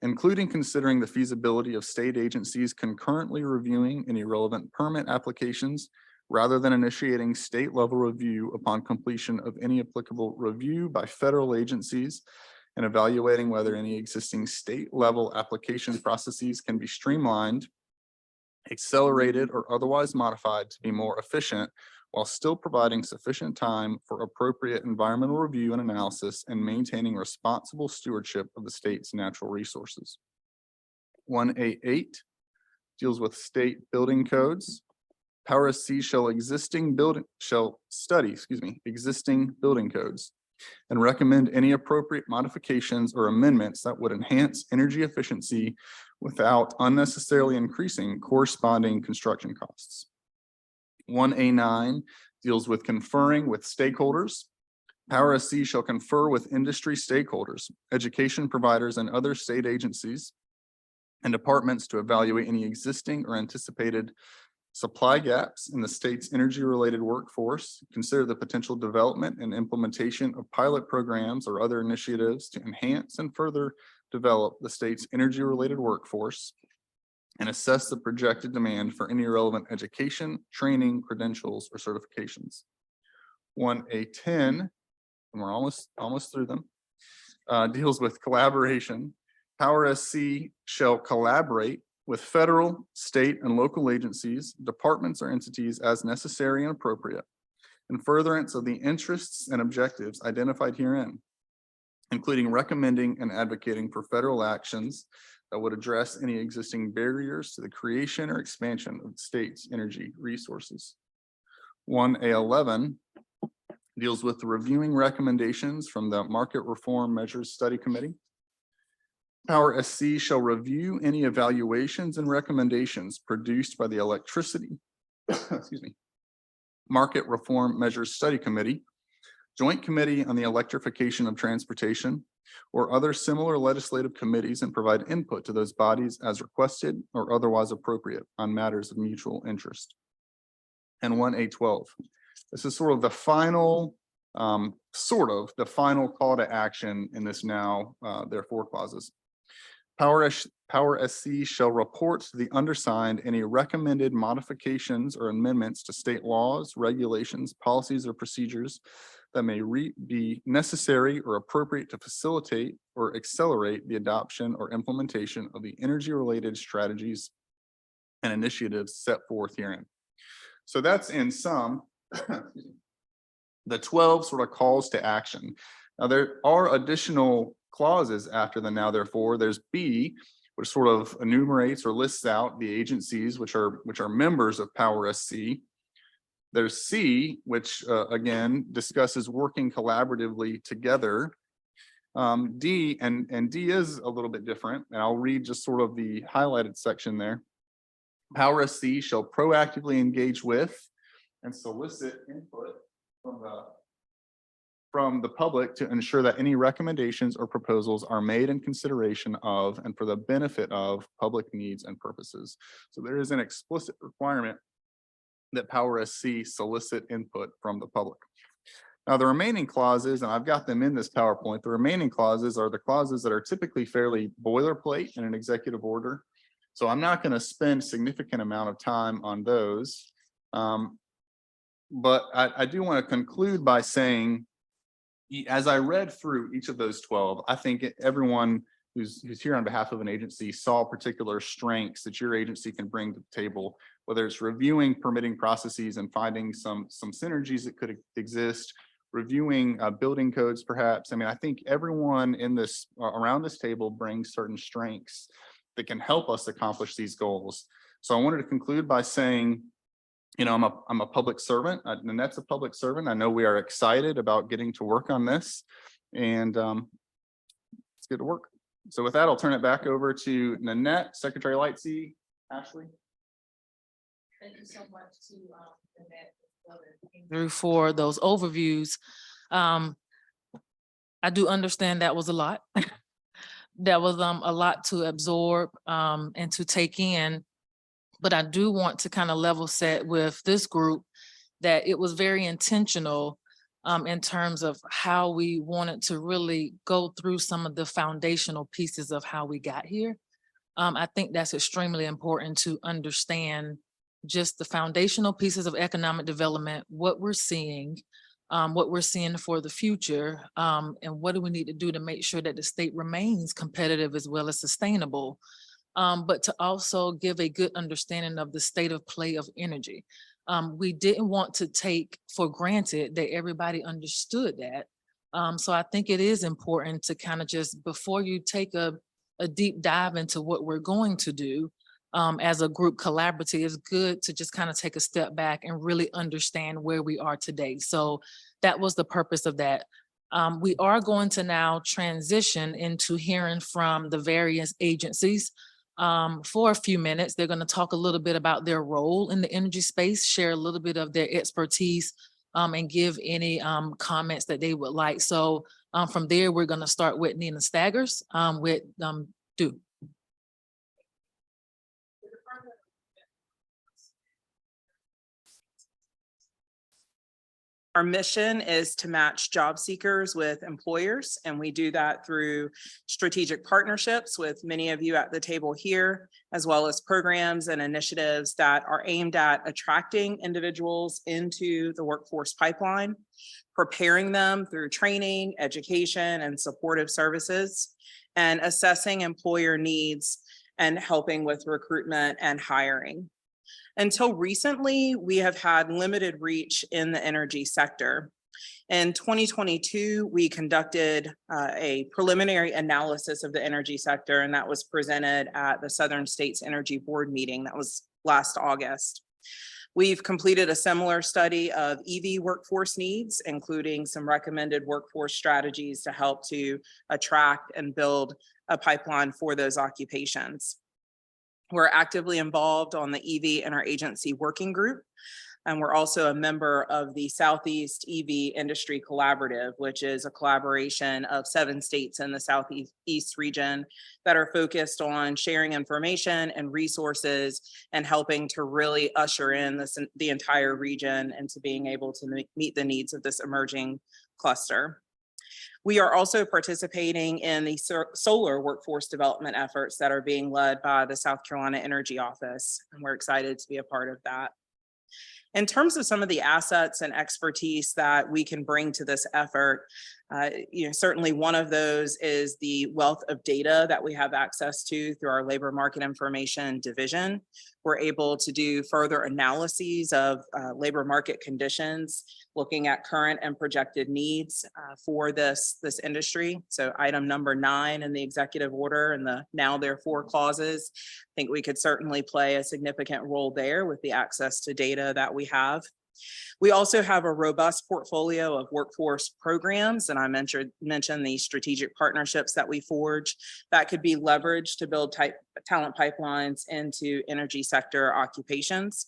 including considering the feasibility of state agencies concurrently reviewing any relevant permit applications rather than initiating state-level review upon completion of any applicable review by federal agencies, and evaluating whether any existing state-level application processes can be streamlined, accelerated, or otherwise modified to be more efficient, while still providing sufficient time for appropriate environmental review and analysis and maintaining responsible stewardship of the state's natural resources. 1A8 deals with state building codes. powerSC shall study existing building codes and recommend any appropriate modifications or amendments that would enhance energy efficiency without unnecessarily increasing corresponding construction costs. 1A9 deals with conferring with stakeholders. powerSC shall confer with industry stakeholders, education providers, and other state agencies and departments to evaluate any existing or anticipated supply gaps in the state's energy-related workforce, consider the potential development and implementation of pilot programs or other initiatives to enhance and further develop the state's energy-related workforce, and assess the projected demand for any relevant education, training, credentials, or certifications. 1A10, and we're almost through them, deals with collaboration. powerSC shall collaborate with federal, state, and local agencies, departments, or entities as necessary and appropriate in furtherance of the interests and objectives identified herein, including recommending and advocating for federal actions that would address any existing barriers to the creation or expansion of the state's energy resources. 1A11 deals with the reviewing recommendations from the Market Reform Measures Study Committee. powerSC shall review any evaluations and recommendations produced by the Electricity Market Reform Measures Study Committee, Joint Committee on the Electrification of Transportation, or other similar legislative committees, and provide input to those bodies as requested or otherwise appropriate on matters of mutual interest. And 1A12. This is sort of the final call to action in this now therefore clauses. powerSC shall report to the undersigned any recommended modifications or amendments to state laws, regulations, policies, or procedures that may be necessary or appropriate to facilitate or accelerate the adoption or implementation of the energy-related strategies and initiatives set forth herein. So that's in sum the 12 sort of calls to action. Now there are additional clauses after the now therefore. There's B, which sort of enumerates or lists out the agencies which are members of powerSC. There's C, which again discusses working collaboratively together. D and D is a little bit different, and I'll read just sort of the highlighted section there. powerSC shall proactively engage with and solicit input from the public to ensure that any recommendations or proposals are made in consideration of and for the benefit of public needs and purposes. So there is an explicit requirement that powerSC solicit input from the public. Now the remaining clauses, and I've got them in this PowerPoint, the remaining clauses are the clauses that are typically fairly boilerplate in an executive order. So I'm not going to spend significant amount of time on those. But I do want to conclude by saying, as I read through each of those 12, I think everyone who's here on behalf of an agency saw particular strengths that your agency can bring to the table, whether it's reviewing permitting processes and finding some synergies that could exist, reviewing building codes perhaps. I mean, I think everyone in this around this table brings certain strengths that can help us accomplish these goals. So I wanted to conclude by saying, you know, I'm a public servant. Nanette's a public servant. I know we are excited about getting to work on this, and let's get to work. So with that, I'll turn it back over to Nanette, Secretary Lightsey, Ashley. Thank you so much to through for those overviews. I do understand that was a lot. That was a lot to absorb and to take in. But I do want to kind of level set with this group that it was very intentional in terms of how we wanted to really go through some of the foundational pieces of how we got here. I think that's extremely important to understand just the foundational pieces of economic development, what we're seeing for the future, and what do we need to do to make sure that the state remains competitive as well as sustainable. But to also give a good understanding of the state of play of energy. We didn't want to take for granted that everybody understood that. So I think it is important to kind of just, before you take a deep dive into what we're going to do as a group collaborative, it's good to just kind of take a step back and really understand where we are today. So that was the purpose of that. We are going to now transition into hearing from the various agencies for a few minutes. They're going to talk a little bit about their role in the energy space, share a little bit of their expertise, and give any comments that they would like. So from there, we're going to start with Nina Staggers with Du. Our mission is to match job seekers with employers, and we do that through strategic partnerships with many of you at the table here, as well as programs and initiatives that are aimed at attracting individuals into the workforce pipeline, preparing them through training, education, and supportive services, and assessing employer needs and helping with recruitment and hiring. Until recently, we have had limited reach in the energy sector. In 2022, we conducted a preliminary analysis of the energy sector, and that was presented at the Southern States Energy Board meeting. That was last August. We've completed a similar study of EV workforce needs, including some recommended workforce strategies to help to attract and build a pipeline for those occupations. We're actively involved on the EV Interagency Working Group, and we're also a member of the Southeast EV Industry Collaborative, which is a collaboration of 7 states in the Southeast region that are focused on sharing information and resources and helping to really usher in the entire region into being able to meet the needs of this emerging cluster. We are also participating in the solar workforce development efforts that are being led by the South Carolina Energy Office, and we're excited to be a part of that. In terms of some of the assets and expertise that we can bring to this effort, certainly one of those is the wealth of data that we have access to through our labor market information division. We're able to do further analyses of labor market conditions, looking at current and projected needs for this industry. So item number 9 in the executive order and the now therefore clauses, I think we could certainly play a significant role there with the access to data that we have. We also have a robust portfolio of workforce programs, and I mentioned the strategic partnerships that we forge that could be leveraged to build talent pipelines into energy sector occupations.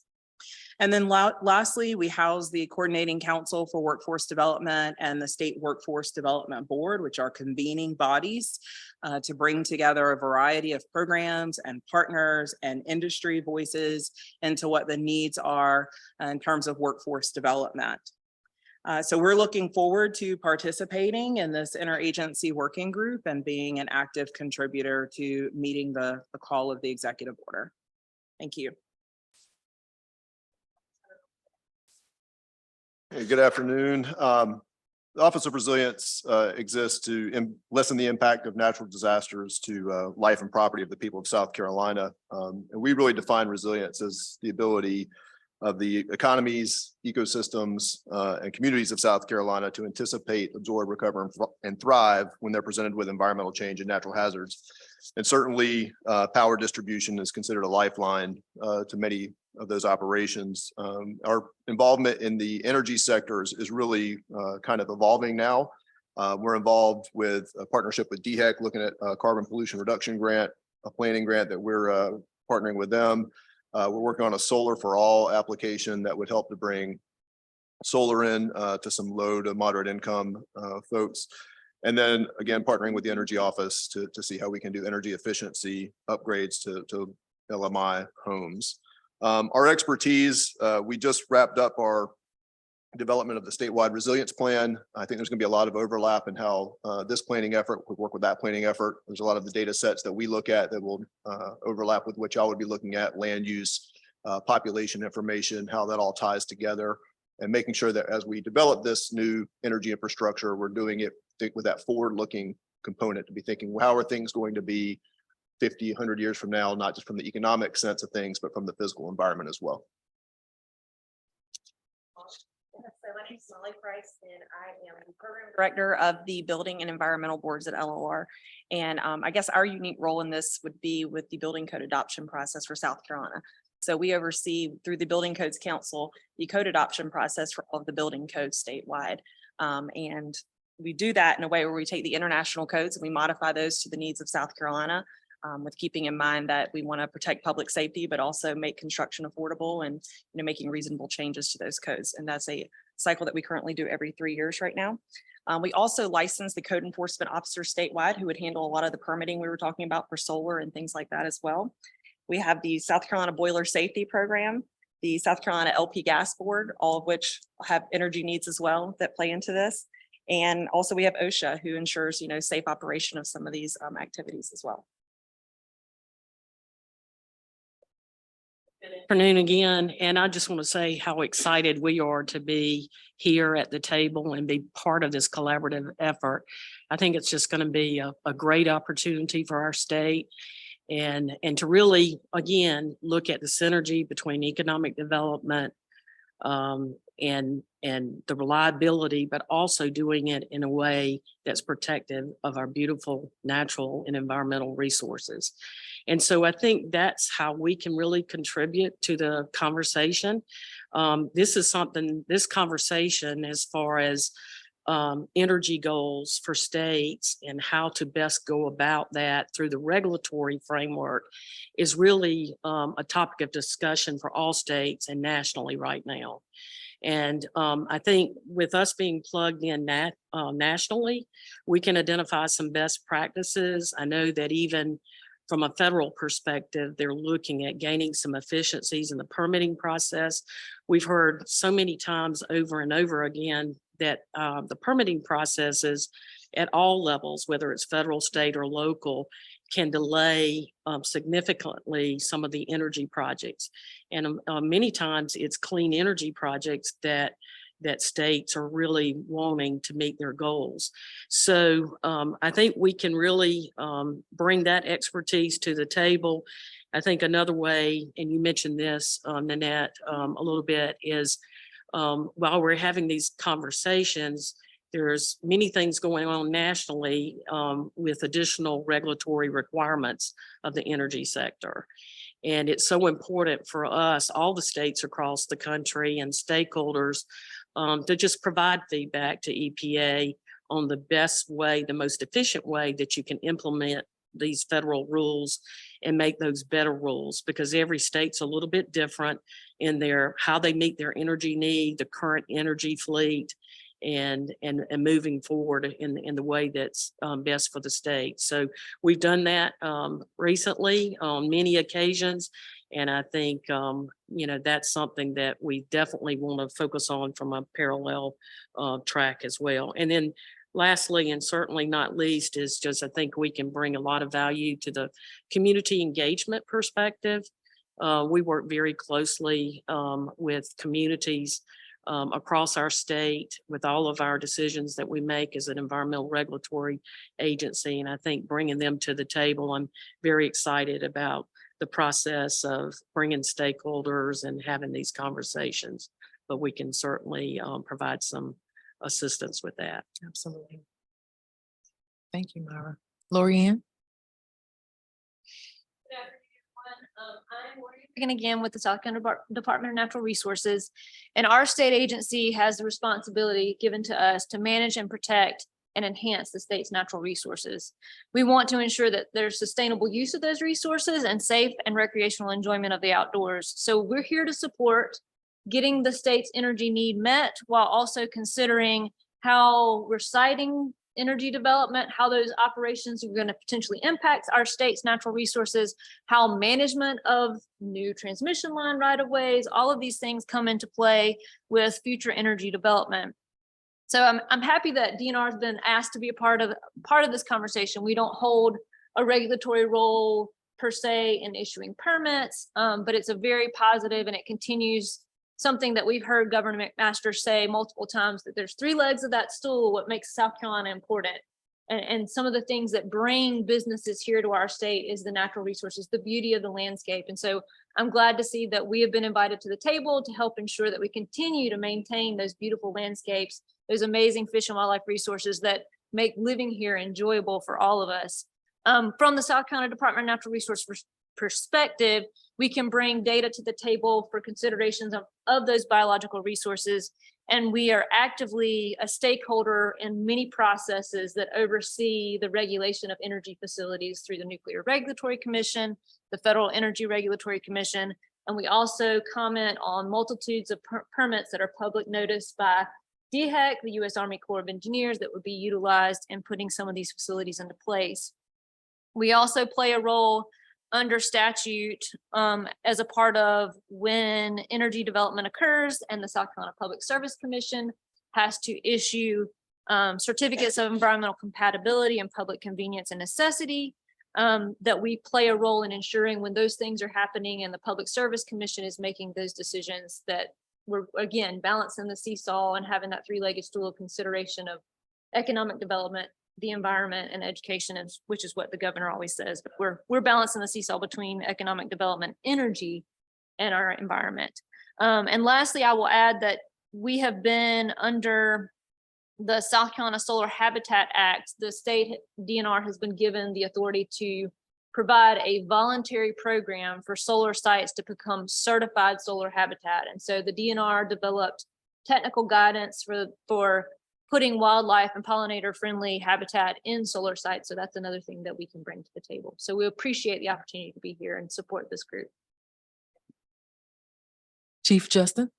And then lastly, we house the Coordinating Council for Workforce Development and the State Workforce Development Board, which are convening bodies to bring together a variety of programs and partners and industry voices into what the needs are in terms of workforce development. So we're looking forward to participating in this interagency working group and being an active contributor to meeting the call of the executive order. Thank you. Hey, good afternoon. The Office of Resilience exists to lessen the impact of natural disasters to life and property of the people of South Carolina. And we really define resilience as the ability of the economies, ecosystems, and communities of South Carolina to anticipate, absorb, recover, and thrive when they're presented with environmental change and natural hazards. And certainly, power distribution is considered a lifeline to many of those operations. Our involvement in the energy sector is really kind of evolving now. We're involved with a partnership with DHEC, looking at a carbon pollution reduction grant, a planning grant that we're partnering with them. We're working on a solar for all application that would help to bring solar in to some low to moderate income folks. And then again, partnering with the Energy Office to see how we can do energy efficiency upgrades to LMI homes. Our expertise, we just wrapped up our development of the statewide resilience plan. I think there's going to be a lot of overlap in how this planning effort would work with that planning effort. There's a lot of the data sets that we look at that will overlap with what y'all would be looking at, land use, population information, how that all ties together, and making sure that as we develop this new energy infrastructure, we're doing it with that forward-looking component to be thinking, well, how are things going to be 50, 100 years from now, not just from the economic sense of things, but from the physical environment as well. So my name is Molly Price, and I am the program director of the Building and Environmental Boards at LOR. And I guess our unique role in this would be with the building code adoption process for South Carolina. So we oversee through the Building Codes Council, the code adoption process for all of the building codes statewide. And we do that in a way where we take the international codes and we modify those to the needs of South Carolina. With keeping in mind that we want to protect public safety, but also make construction affordable and making reasonable changes to those codes. And that's a cycle that we currently do every 3 years right now. We also license the code enforcement officer statewide who would handle a lot of the permitting we were talking about for solar and things like that as well. We have the South Carolina Boiler Safety Program, the South Carolina LP Gas Board, all of which have energy needs as well that play into this. And also we have OSHA who ensures safe operation of some of these activities as well. Afternoon again, and I just want to say how excited we are to be here at the table and be part of this collaborative effort. I think it's just going to be a great opportunity for our state and to really, again, look at the synergy between economic development and the reliability, but also doing it in a way that's protective of our beautiful natural and environmental resources. And so I think that's how we can really contribute to the conversation. This conversation as far as energy goals for states and how to best go about that through the regulatory framework is really a topic of discussion for all states and nationally right now. And I think with us being plugged in nationally, we can identify some best practices. I know that even from a federal perspective, they're looking at gaining some efficiencies in the permitting process. We've heard so many times over and over again that the permitting processes at all levels, whether it's federal, state, or local, can delay significantly some of the energy projects. And many times it's clean energy projects that states are really wanting to meet their goals. So I think we can really bring that expertise to the table. I think another way, and you mentioned this, Nanette, a little bit, is while we're having these conversations, there's many things going on nationally with additional regulatory requirements of the energy sector. And it's so important for us, all the states across the country and stakeholders, to just provide feedback to EPA on the best way, the most efficient way that you can implement these federal rules and make those better rules, because every state's a little bit different in how they meet their energy need, the current energy fleet, and moving forward in the way that's best for the state. So we've done that recently on many occasions. And I think, that's something that we definitely want to focus on from a parallel track as well. And then lastly, and certainly not least, is just I think we can bring a lot of value to the community engagement perspective. We work very closely with communities across our state with all of our decisions that we make as an environmental regulatory agency. And I think bringing them to the table, I'm very excited about the process of bringing stakeholders and having these conversations. But we can certainly provide some assistance with that. Absolutely. Thank you, Myra. Lorianne? Good afternoon, everyone. I'm working again with the South Carolina Department of Natural Resources. And our state agency has the responsibility given to us to manage and protect and enhance the state's natural resources. We want to ensure that there's sustainable use of those resources and safe and recreational enjoyment of the outdoors. So we're here to support getting the state's energy need met while also considering how we're siting energy development, how those operations are going to potentially impact our state's natural resources, how management of new transmission line right-of-ways, all of these things come into play with future energy development. So I'm happy that DNR has been asked to be a part of this conversation. We don't hold a regulatory role per se in issuing permits, but it's a very positive, and it continues something that we've heard Governor McMaster say multiple times, that there's three legs of that stool, what makes South Carolina important. And some of the things that bring businesses here to our state is the natural resources, the beauty of the landscape. And so I'm glad to see that we have been invited to the table to help ensure that we continue to maintain those beautiful landscapes, those amazing fish and wildlife resources that make living here enjoyable for all of us. From the South Carolina Department of Natural Resources perspective, we can bring data to the table for considerations of those biological resources. And we are actively a stakeholder in many processes that oversee the regulation of energy facilities through the Nuclear Regulatory Commission, the Federal Energy Regulatory Commission. And we also comment on multitudes of permits that are public noticed by DHEC, the U.S. Army Corps of Engineers, that would be utilized in putting some of these facilities into place. We also play a role under statute as a part of when energy development occurs, and the South Carolina Public Service Commission has to issue certificates of environmental compatibility and public convenience and necessity, that we play a role in ensuring when those things are happening and the Public Service Commission is making those decisions, that we're again balancing the seesaw and having that three-legged stool of consideration of economic development, the environment, and education, which is what the governor always says. But we're balancing the seesaw between economic development, energy, and our environment. And lastly, I will add that we have been under the South Carolina Solar Habitat Act. The state DNR has been given the authority to provide a voluntary program for solar sites to become certified solar habitat. And so the DNR developed technical guidance for putting wildlife and pollinator friendly habitat in solar sites. So that's another thing that we can bring to the table. So we appreciate the opportunity to be here and support this group. Chief Justin?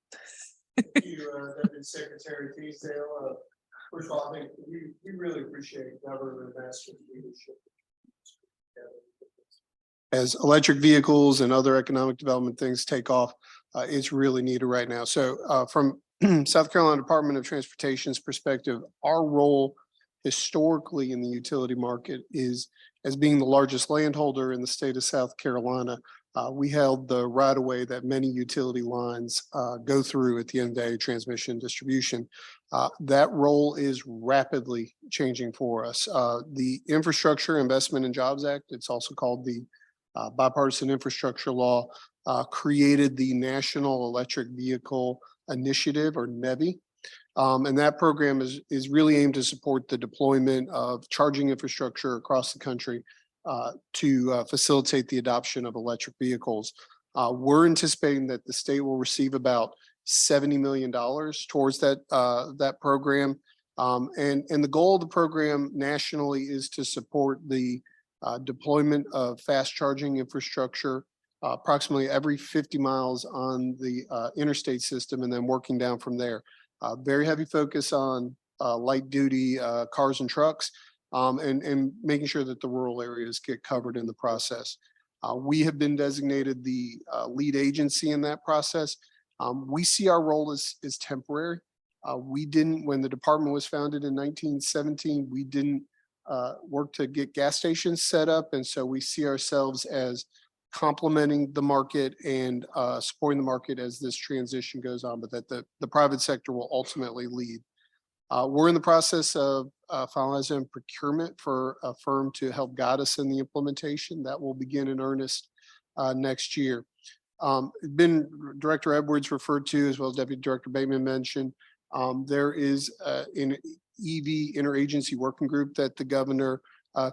Thank you, Deputy Secretary Teasdale. First of all, I think we really appreciate Governor McMaster's leadership. As electric vehicles and other economic development things take off, it's really needed right now. So from South Carolina Department of Transportation's perspective, our role historically in the utility market is as being the largest landholder in the state of South Carolina. We held the right of way that many utility lines go through at the end of the day, transmission and distribution. That role is rapidly changing for us. The Infrastructure Investment and Jobs Act, it's also called the Bipartisan Infrastructure Law, created the National Electric Vehicle Initiative, or NEVI. And that program is really aimed to support the deployment of charging infrastructure across the country to facilitate the adoption of electric vehicles. We're anticipating that the state will receive about $70 million towards that program. And the goal of the program nationally is to support the deployment of fast charging infrastructure approximately every 50 miles on the interstate system, and then working down from there. Very heavy focus on light duty cars and trucks, and making sure that the rural areas get covered in the process. We have been designated the lead agency in that process. We see our role as temporary. We didn't, when the department was founded in 1917, we didn't work to get gas stations set up. And so we see ourselves as complementing the market and supporting the market as this transition goes on, but that the private sector will ultimately lead. We're in the process of finalizing procurement for a firm to help guide us in the implementation. That will begin in earnest next year. Been Director Edwards referred to, as well as Deputy Director Bateman mentioned. There is an EV Interagency Working Group that the governor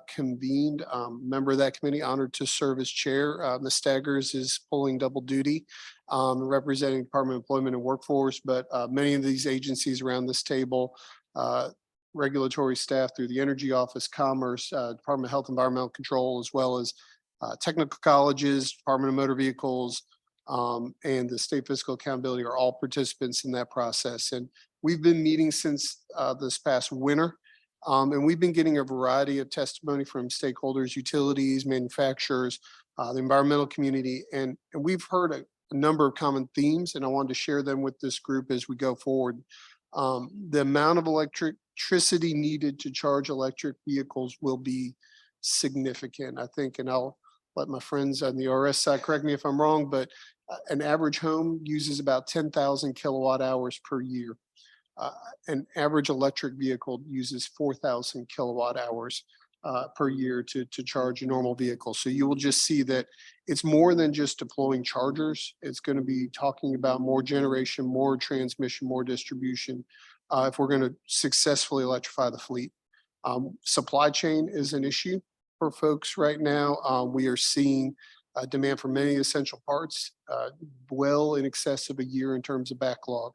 convened. Member of that committee, honored to serve as chair. Ms. Staggers is pulling double duty, representing Department of Employment and Workforce, but many of these agencies around this table, regulatory staff through the Energy Office, Commerce, Department of Health, Environmental Control, as well as technical colleges, Department of Motor Vehicles, and the State Fiscal Accountability are all participants in that process. And we've been meeting since this past winter. And we've been getting a variety of testimony from stakeholders, utilities, manufacturers, the environmental community, and we've heard a number of common themes, and I wanted to share them with this group as we go forward. The amount of electricity needed to charge electric vehicles will be significant, I think, and I'll let my friends on the RS side correct me if I'm wrong, but an average home uses about 10,000 kilowatt hours per year. An average electric vehicle uses 4,000 kilowatt hours per year to charge a normal vehicle. So you will just see that it's more than just deploying chargers. It's going to be talking about more generation, more transmission, more distribution if we're going to successfully electrify the fleet. Supply chain is an issue for folks right now. We are seeing demand for many essential parts well in excess of a year in terms of backlog.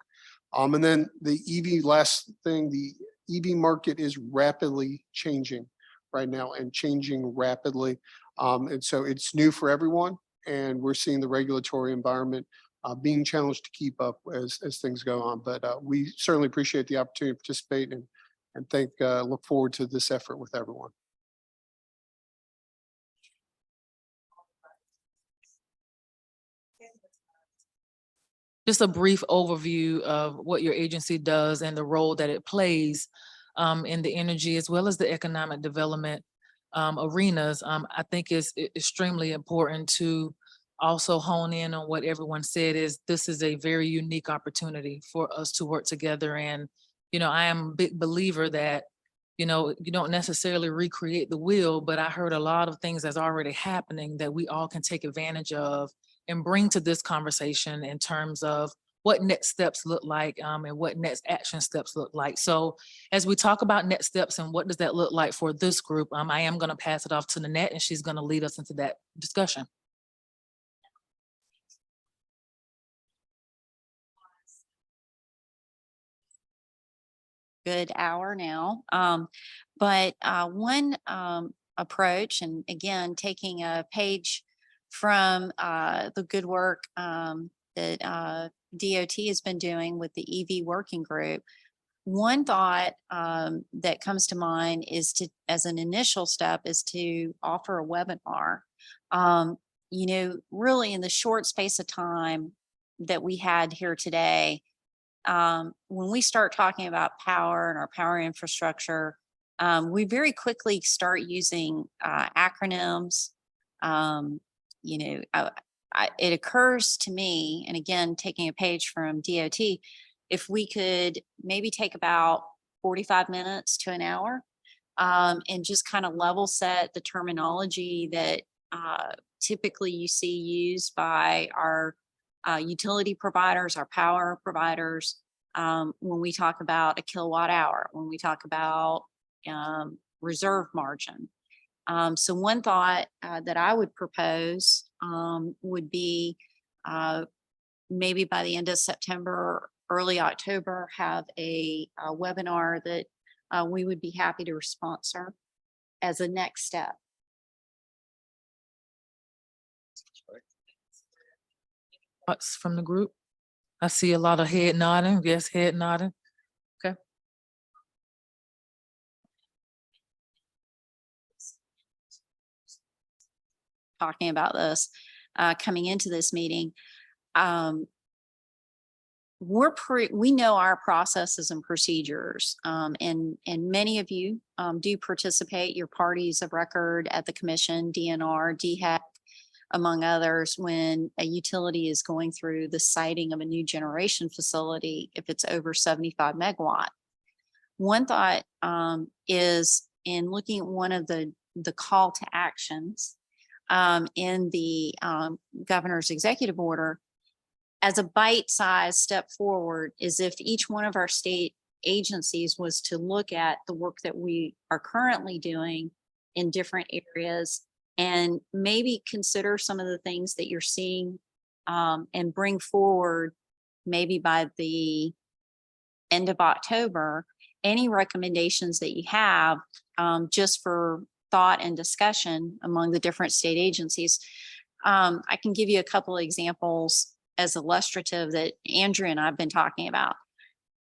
And then the EV, last thing, the EV market is rapidly changing right now and changing rapidly. And so it's new for everyone. And we're seeing the regulatory environment being challenged to keep up as things go on. But we certainly appreciate the opportunity to participate and look forward to this effort with everyone. Just a brief overview of what your agency does and the role that it plays in the energy as well as the economic development arenas. I think it's extremely important to also hone in on what everyone said is this is a very unique opportunity for us to work together. And, I am a big believer that, you don't necessarily recreate the wheel, but I heard a lot of things that's already happening that we all can take advantage of and bring to this conversation in terms of what next steps look like and what next action steps look like. So as we talk about next steps and what does that look like for this group, I am going to pass it off to Nanette and she's going to lead us into that discussion. Good hour now. But one approach, and again, taking a page from the good work that DOT has been doing with the EV Working Group. One thought that comes to mind is as an initial step, is to offer a webinar. Really in the short space of time that we had here today, when we start talking about power and our power infrastructure, we very quickly start using acronyms. It occurs to me, and again, taking a page from DOT, if we could maybe take about 45 minutes to an hour and just kind of level set the terminology that typically you see used by our utility providers, our power providers, when we talk about a kilowatt hour, when we talk about reserve margin. So one thought that I would propose would be maybe by the end of September, early October, have a webinar that we would be happy to sponsor as a next step. Thoughts from the group? I see a lot of head nodding. Yes, head nodding. Okay. Talking about this coming into this meeting, we know our processes and procedures, and many of you do participate. Your parties of record at the commission, DNR, DHEC, among others, when a utility is going through the siting of a new generation facility, if it's over 75 megawatt. One thought is in looking at one of the call to actions in the governor's executive order, as a bite-sized step forward, is if each one of our state agencies was to look at the work that we are currently doing in different areas and maybe consider some of the things that you're seeing and bring forward maybe by the end of October, any recommendations that you have just for thought and discussion among the different state agencies. I can give you a couple of examples as illustrative that Andrew and I've been talking about.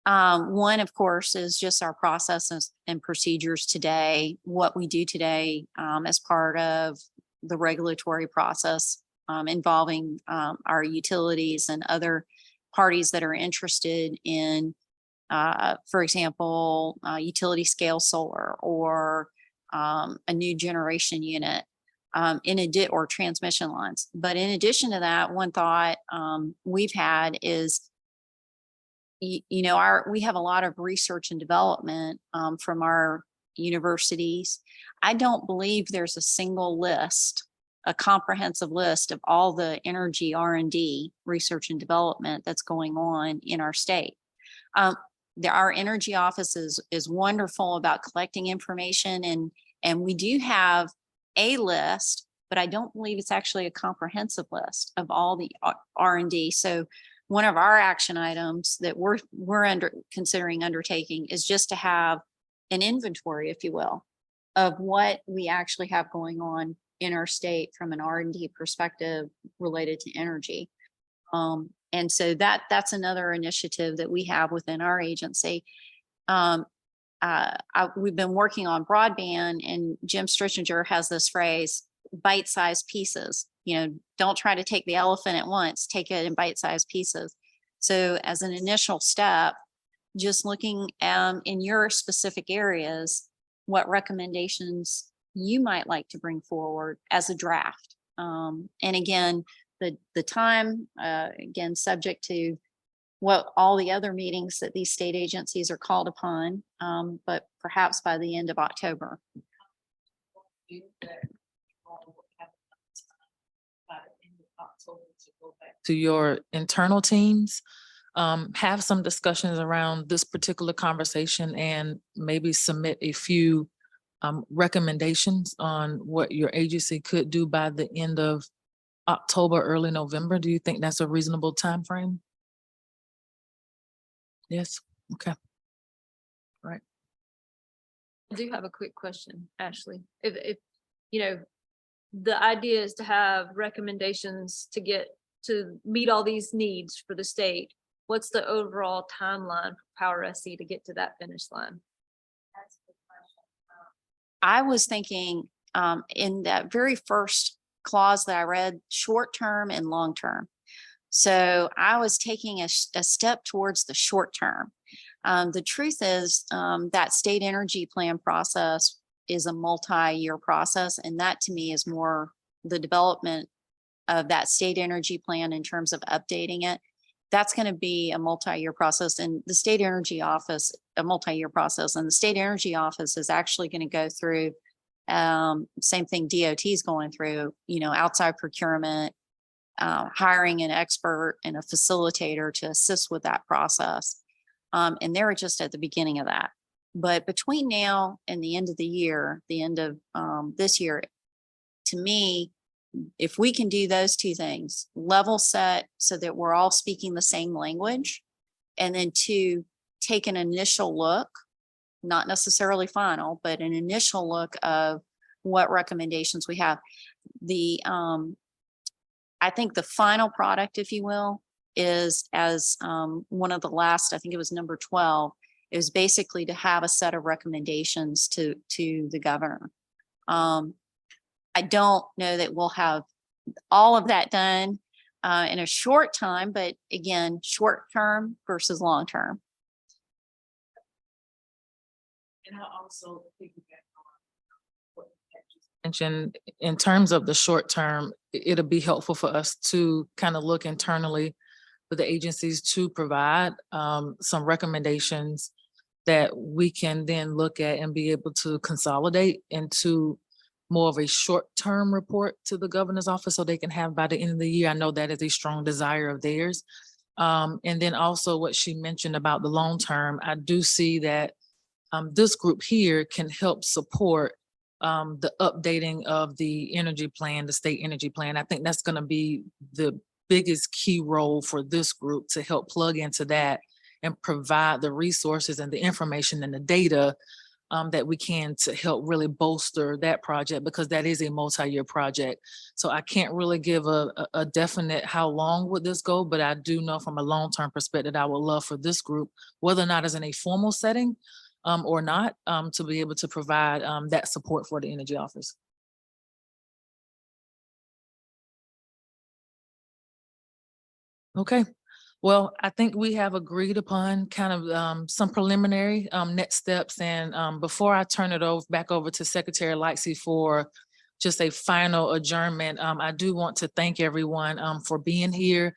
One, of course, is just our processes and procedures today, what we do today as part of the regulatory process involving our utilities and other parties that are interested in, for example, utility scale solar or a new generation unit or transmission lines. But in addition to that, one thought we've had is, we have a lot of research and development from our universities. I don't believe there's a single list, a comprehensive list of all the energy R&D research and development that's going on in our state. Our energy office is wonderful about collecting information, and we do have a list, but I don't believe it's actually a comprehensive list of all the R&D. So one of our action items that we're considering undertaking is just to have an inventory, if you will, of what we actually have going on in our state from an R&D perspective related to energy. And so that's another initiative that we have within our agency. We've been working on broadband, and Jim Strichinger has this phrase, bite-sized pieces. Don't try to take the elephant at once, take it in bite-sized pieces. So as an initial step, just looking in your specific areas, what recommendations you might like to bring forward as a draft. And again, the time, again, subject to what all the other meetings that these state agencies are called upon, but perhaps by the end of October. To your internal teams, have some discussions around this particular conversation and maybe submit a few recommendations on what your agency could do by the end of October, early November. Do you think that's a reasonable time frame? Yes, okay. Right. I do have a quick question, Ashley. If the idea is to have recommendations to meet all these needs for the state, what's the overall timeline for powerSC to get to that finish line? That's a good question. I was thinking in that very first clause that I read, short term and long term. So I was taking a step towards the short term. The truth is that state energy plan process is a multi-year process. And that to me is more the development of that state energy plan in terms of updating it. That's going to be a multi-year process, and the state energy office, a multi-year process, and the state energy office is actually going to go through same thing DOT is going through, outside procurement, hiring an expert and a facilitator to assist with that process. And they're just at the beginning of that. But between now and the end of the year, the end of this year, to me, if we can do those two things, level set so that we're all speaking the same language, and then to take an initial look, not necessarily final, but an initial look of what recommendations we have. I think the final product, if you will, is as one of the last, I think it was number 12, is basically to have a set of recommendations to the governor. I don't know that we'll have all of that done in a short time, but again, short term versus long term. And I'll also piggyback on what mentioned, in terms of the short term, it'll be helpful for us to kind of look internally for the agencies to provide some recommendations that we can then look at and be able to consolidate into more of a short-term report to the governor's office so they can have by the end of the year. I know that is a strong desire of theirs. And then also what she mentioned about the long term, I do see that this group here can help support the updating of the energy plan, the state energy plan. I think that's going to be the biggest key role for this group to help plug into that and provide the resources and the information and the data that we can to help really bolster that project, because that is a multi-year project. So I can't really give a definite how long would this go, but I do know from a long-term perspective, I would love for this group, whether or not it's in a formal setting or not, to be able to provide that support for the energy office. Okay. Well, I think we have agreed upon kind of some preliminary next steps. And before I turn it back over to Secretary Lightsey for just a final adjournment, I do want to thank everyone for being here.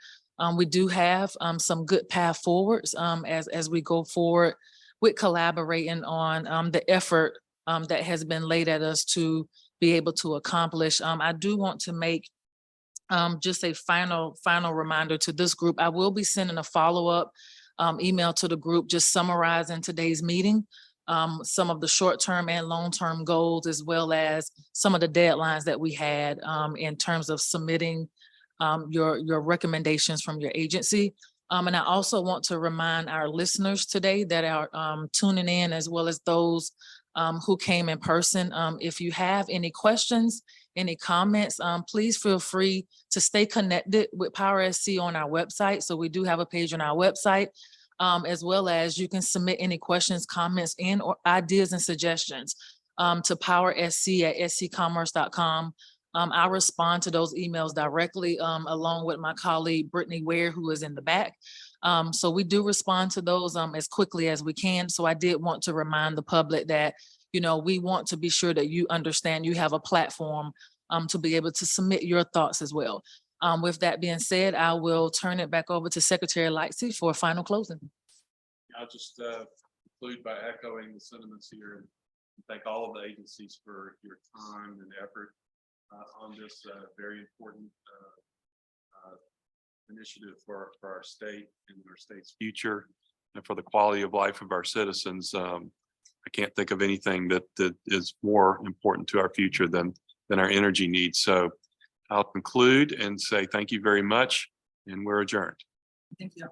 We do have some good path forwards as we go forward with collaborating on the effort that has been laid at us to be able to accomplish. I do want to make just a final reminder to this group. I will be sending a follow-up email to the group, just summarizing today's meeting, some of the short-term and long-term goals, as well as some of the deadlines that we had in terms of submitting your recommendations from your agency. And I also want to remind our listeners today that are tuning in, as well as those who came in person. If you have any questions, any comments, please feel free to stay connected with powerSC on our website. So we do have a page on our website, as well as you can submit any questions, comments, and or ideas and suggestions to powerSC@scommerce.com. I'll respond to those emails directly, along with my colleague, Brittany Ware, who is in the back. So we do respond to those as quickly as we can. So I did want to remind the public that, you know, we want to be sure that you understand you have a platform to be able to submit your thoughts as well. With that being said, I will turn it back over to Secretary Lightsey for a final closing. I'll just conclude by echoing the sentiments here and thank all of the agencies for your time and effort on this very important initiative for our state and our state's future and for the quality of life of our citizens. I can't think of anything that is more important to our future than our energy needs. So I'll conclude and say thank you very much, and we're adjourned. Thank you.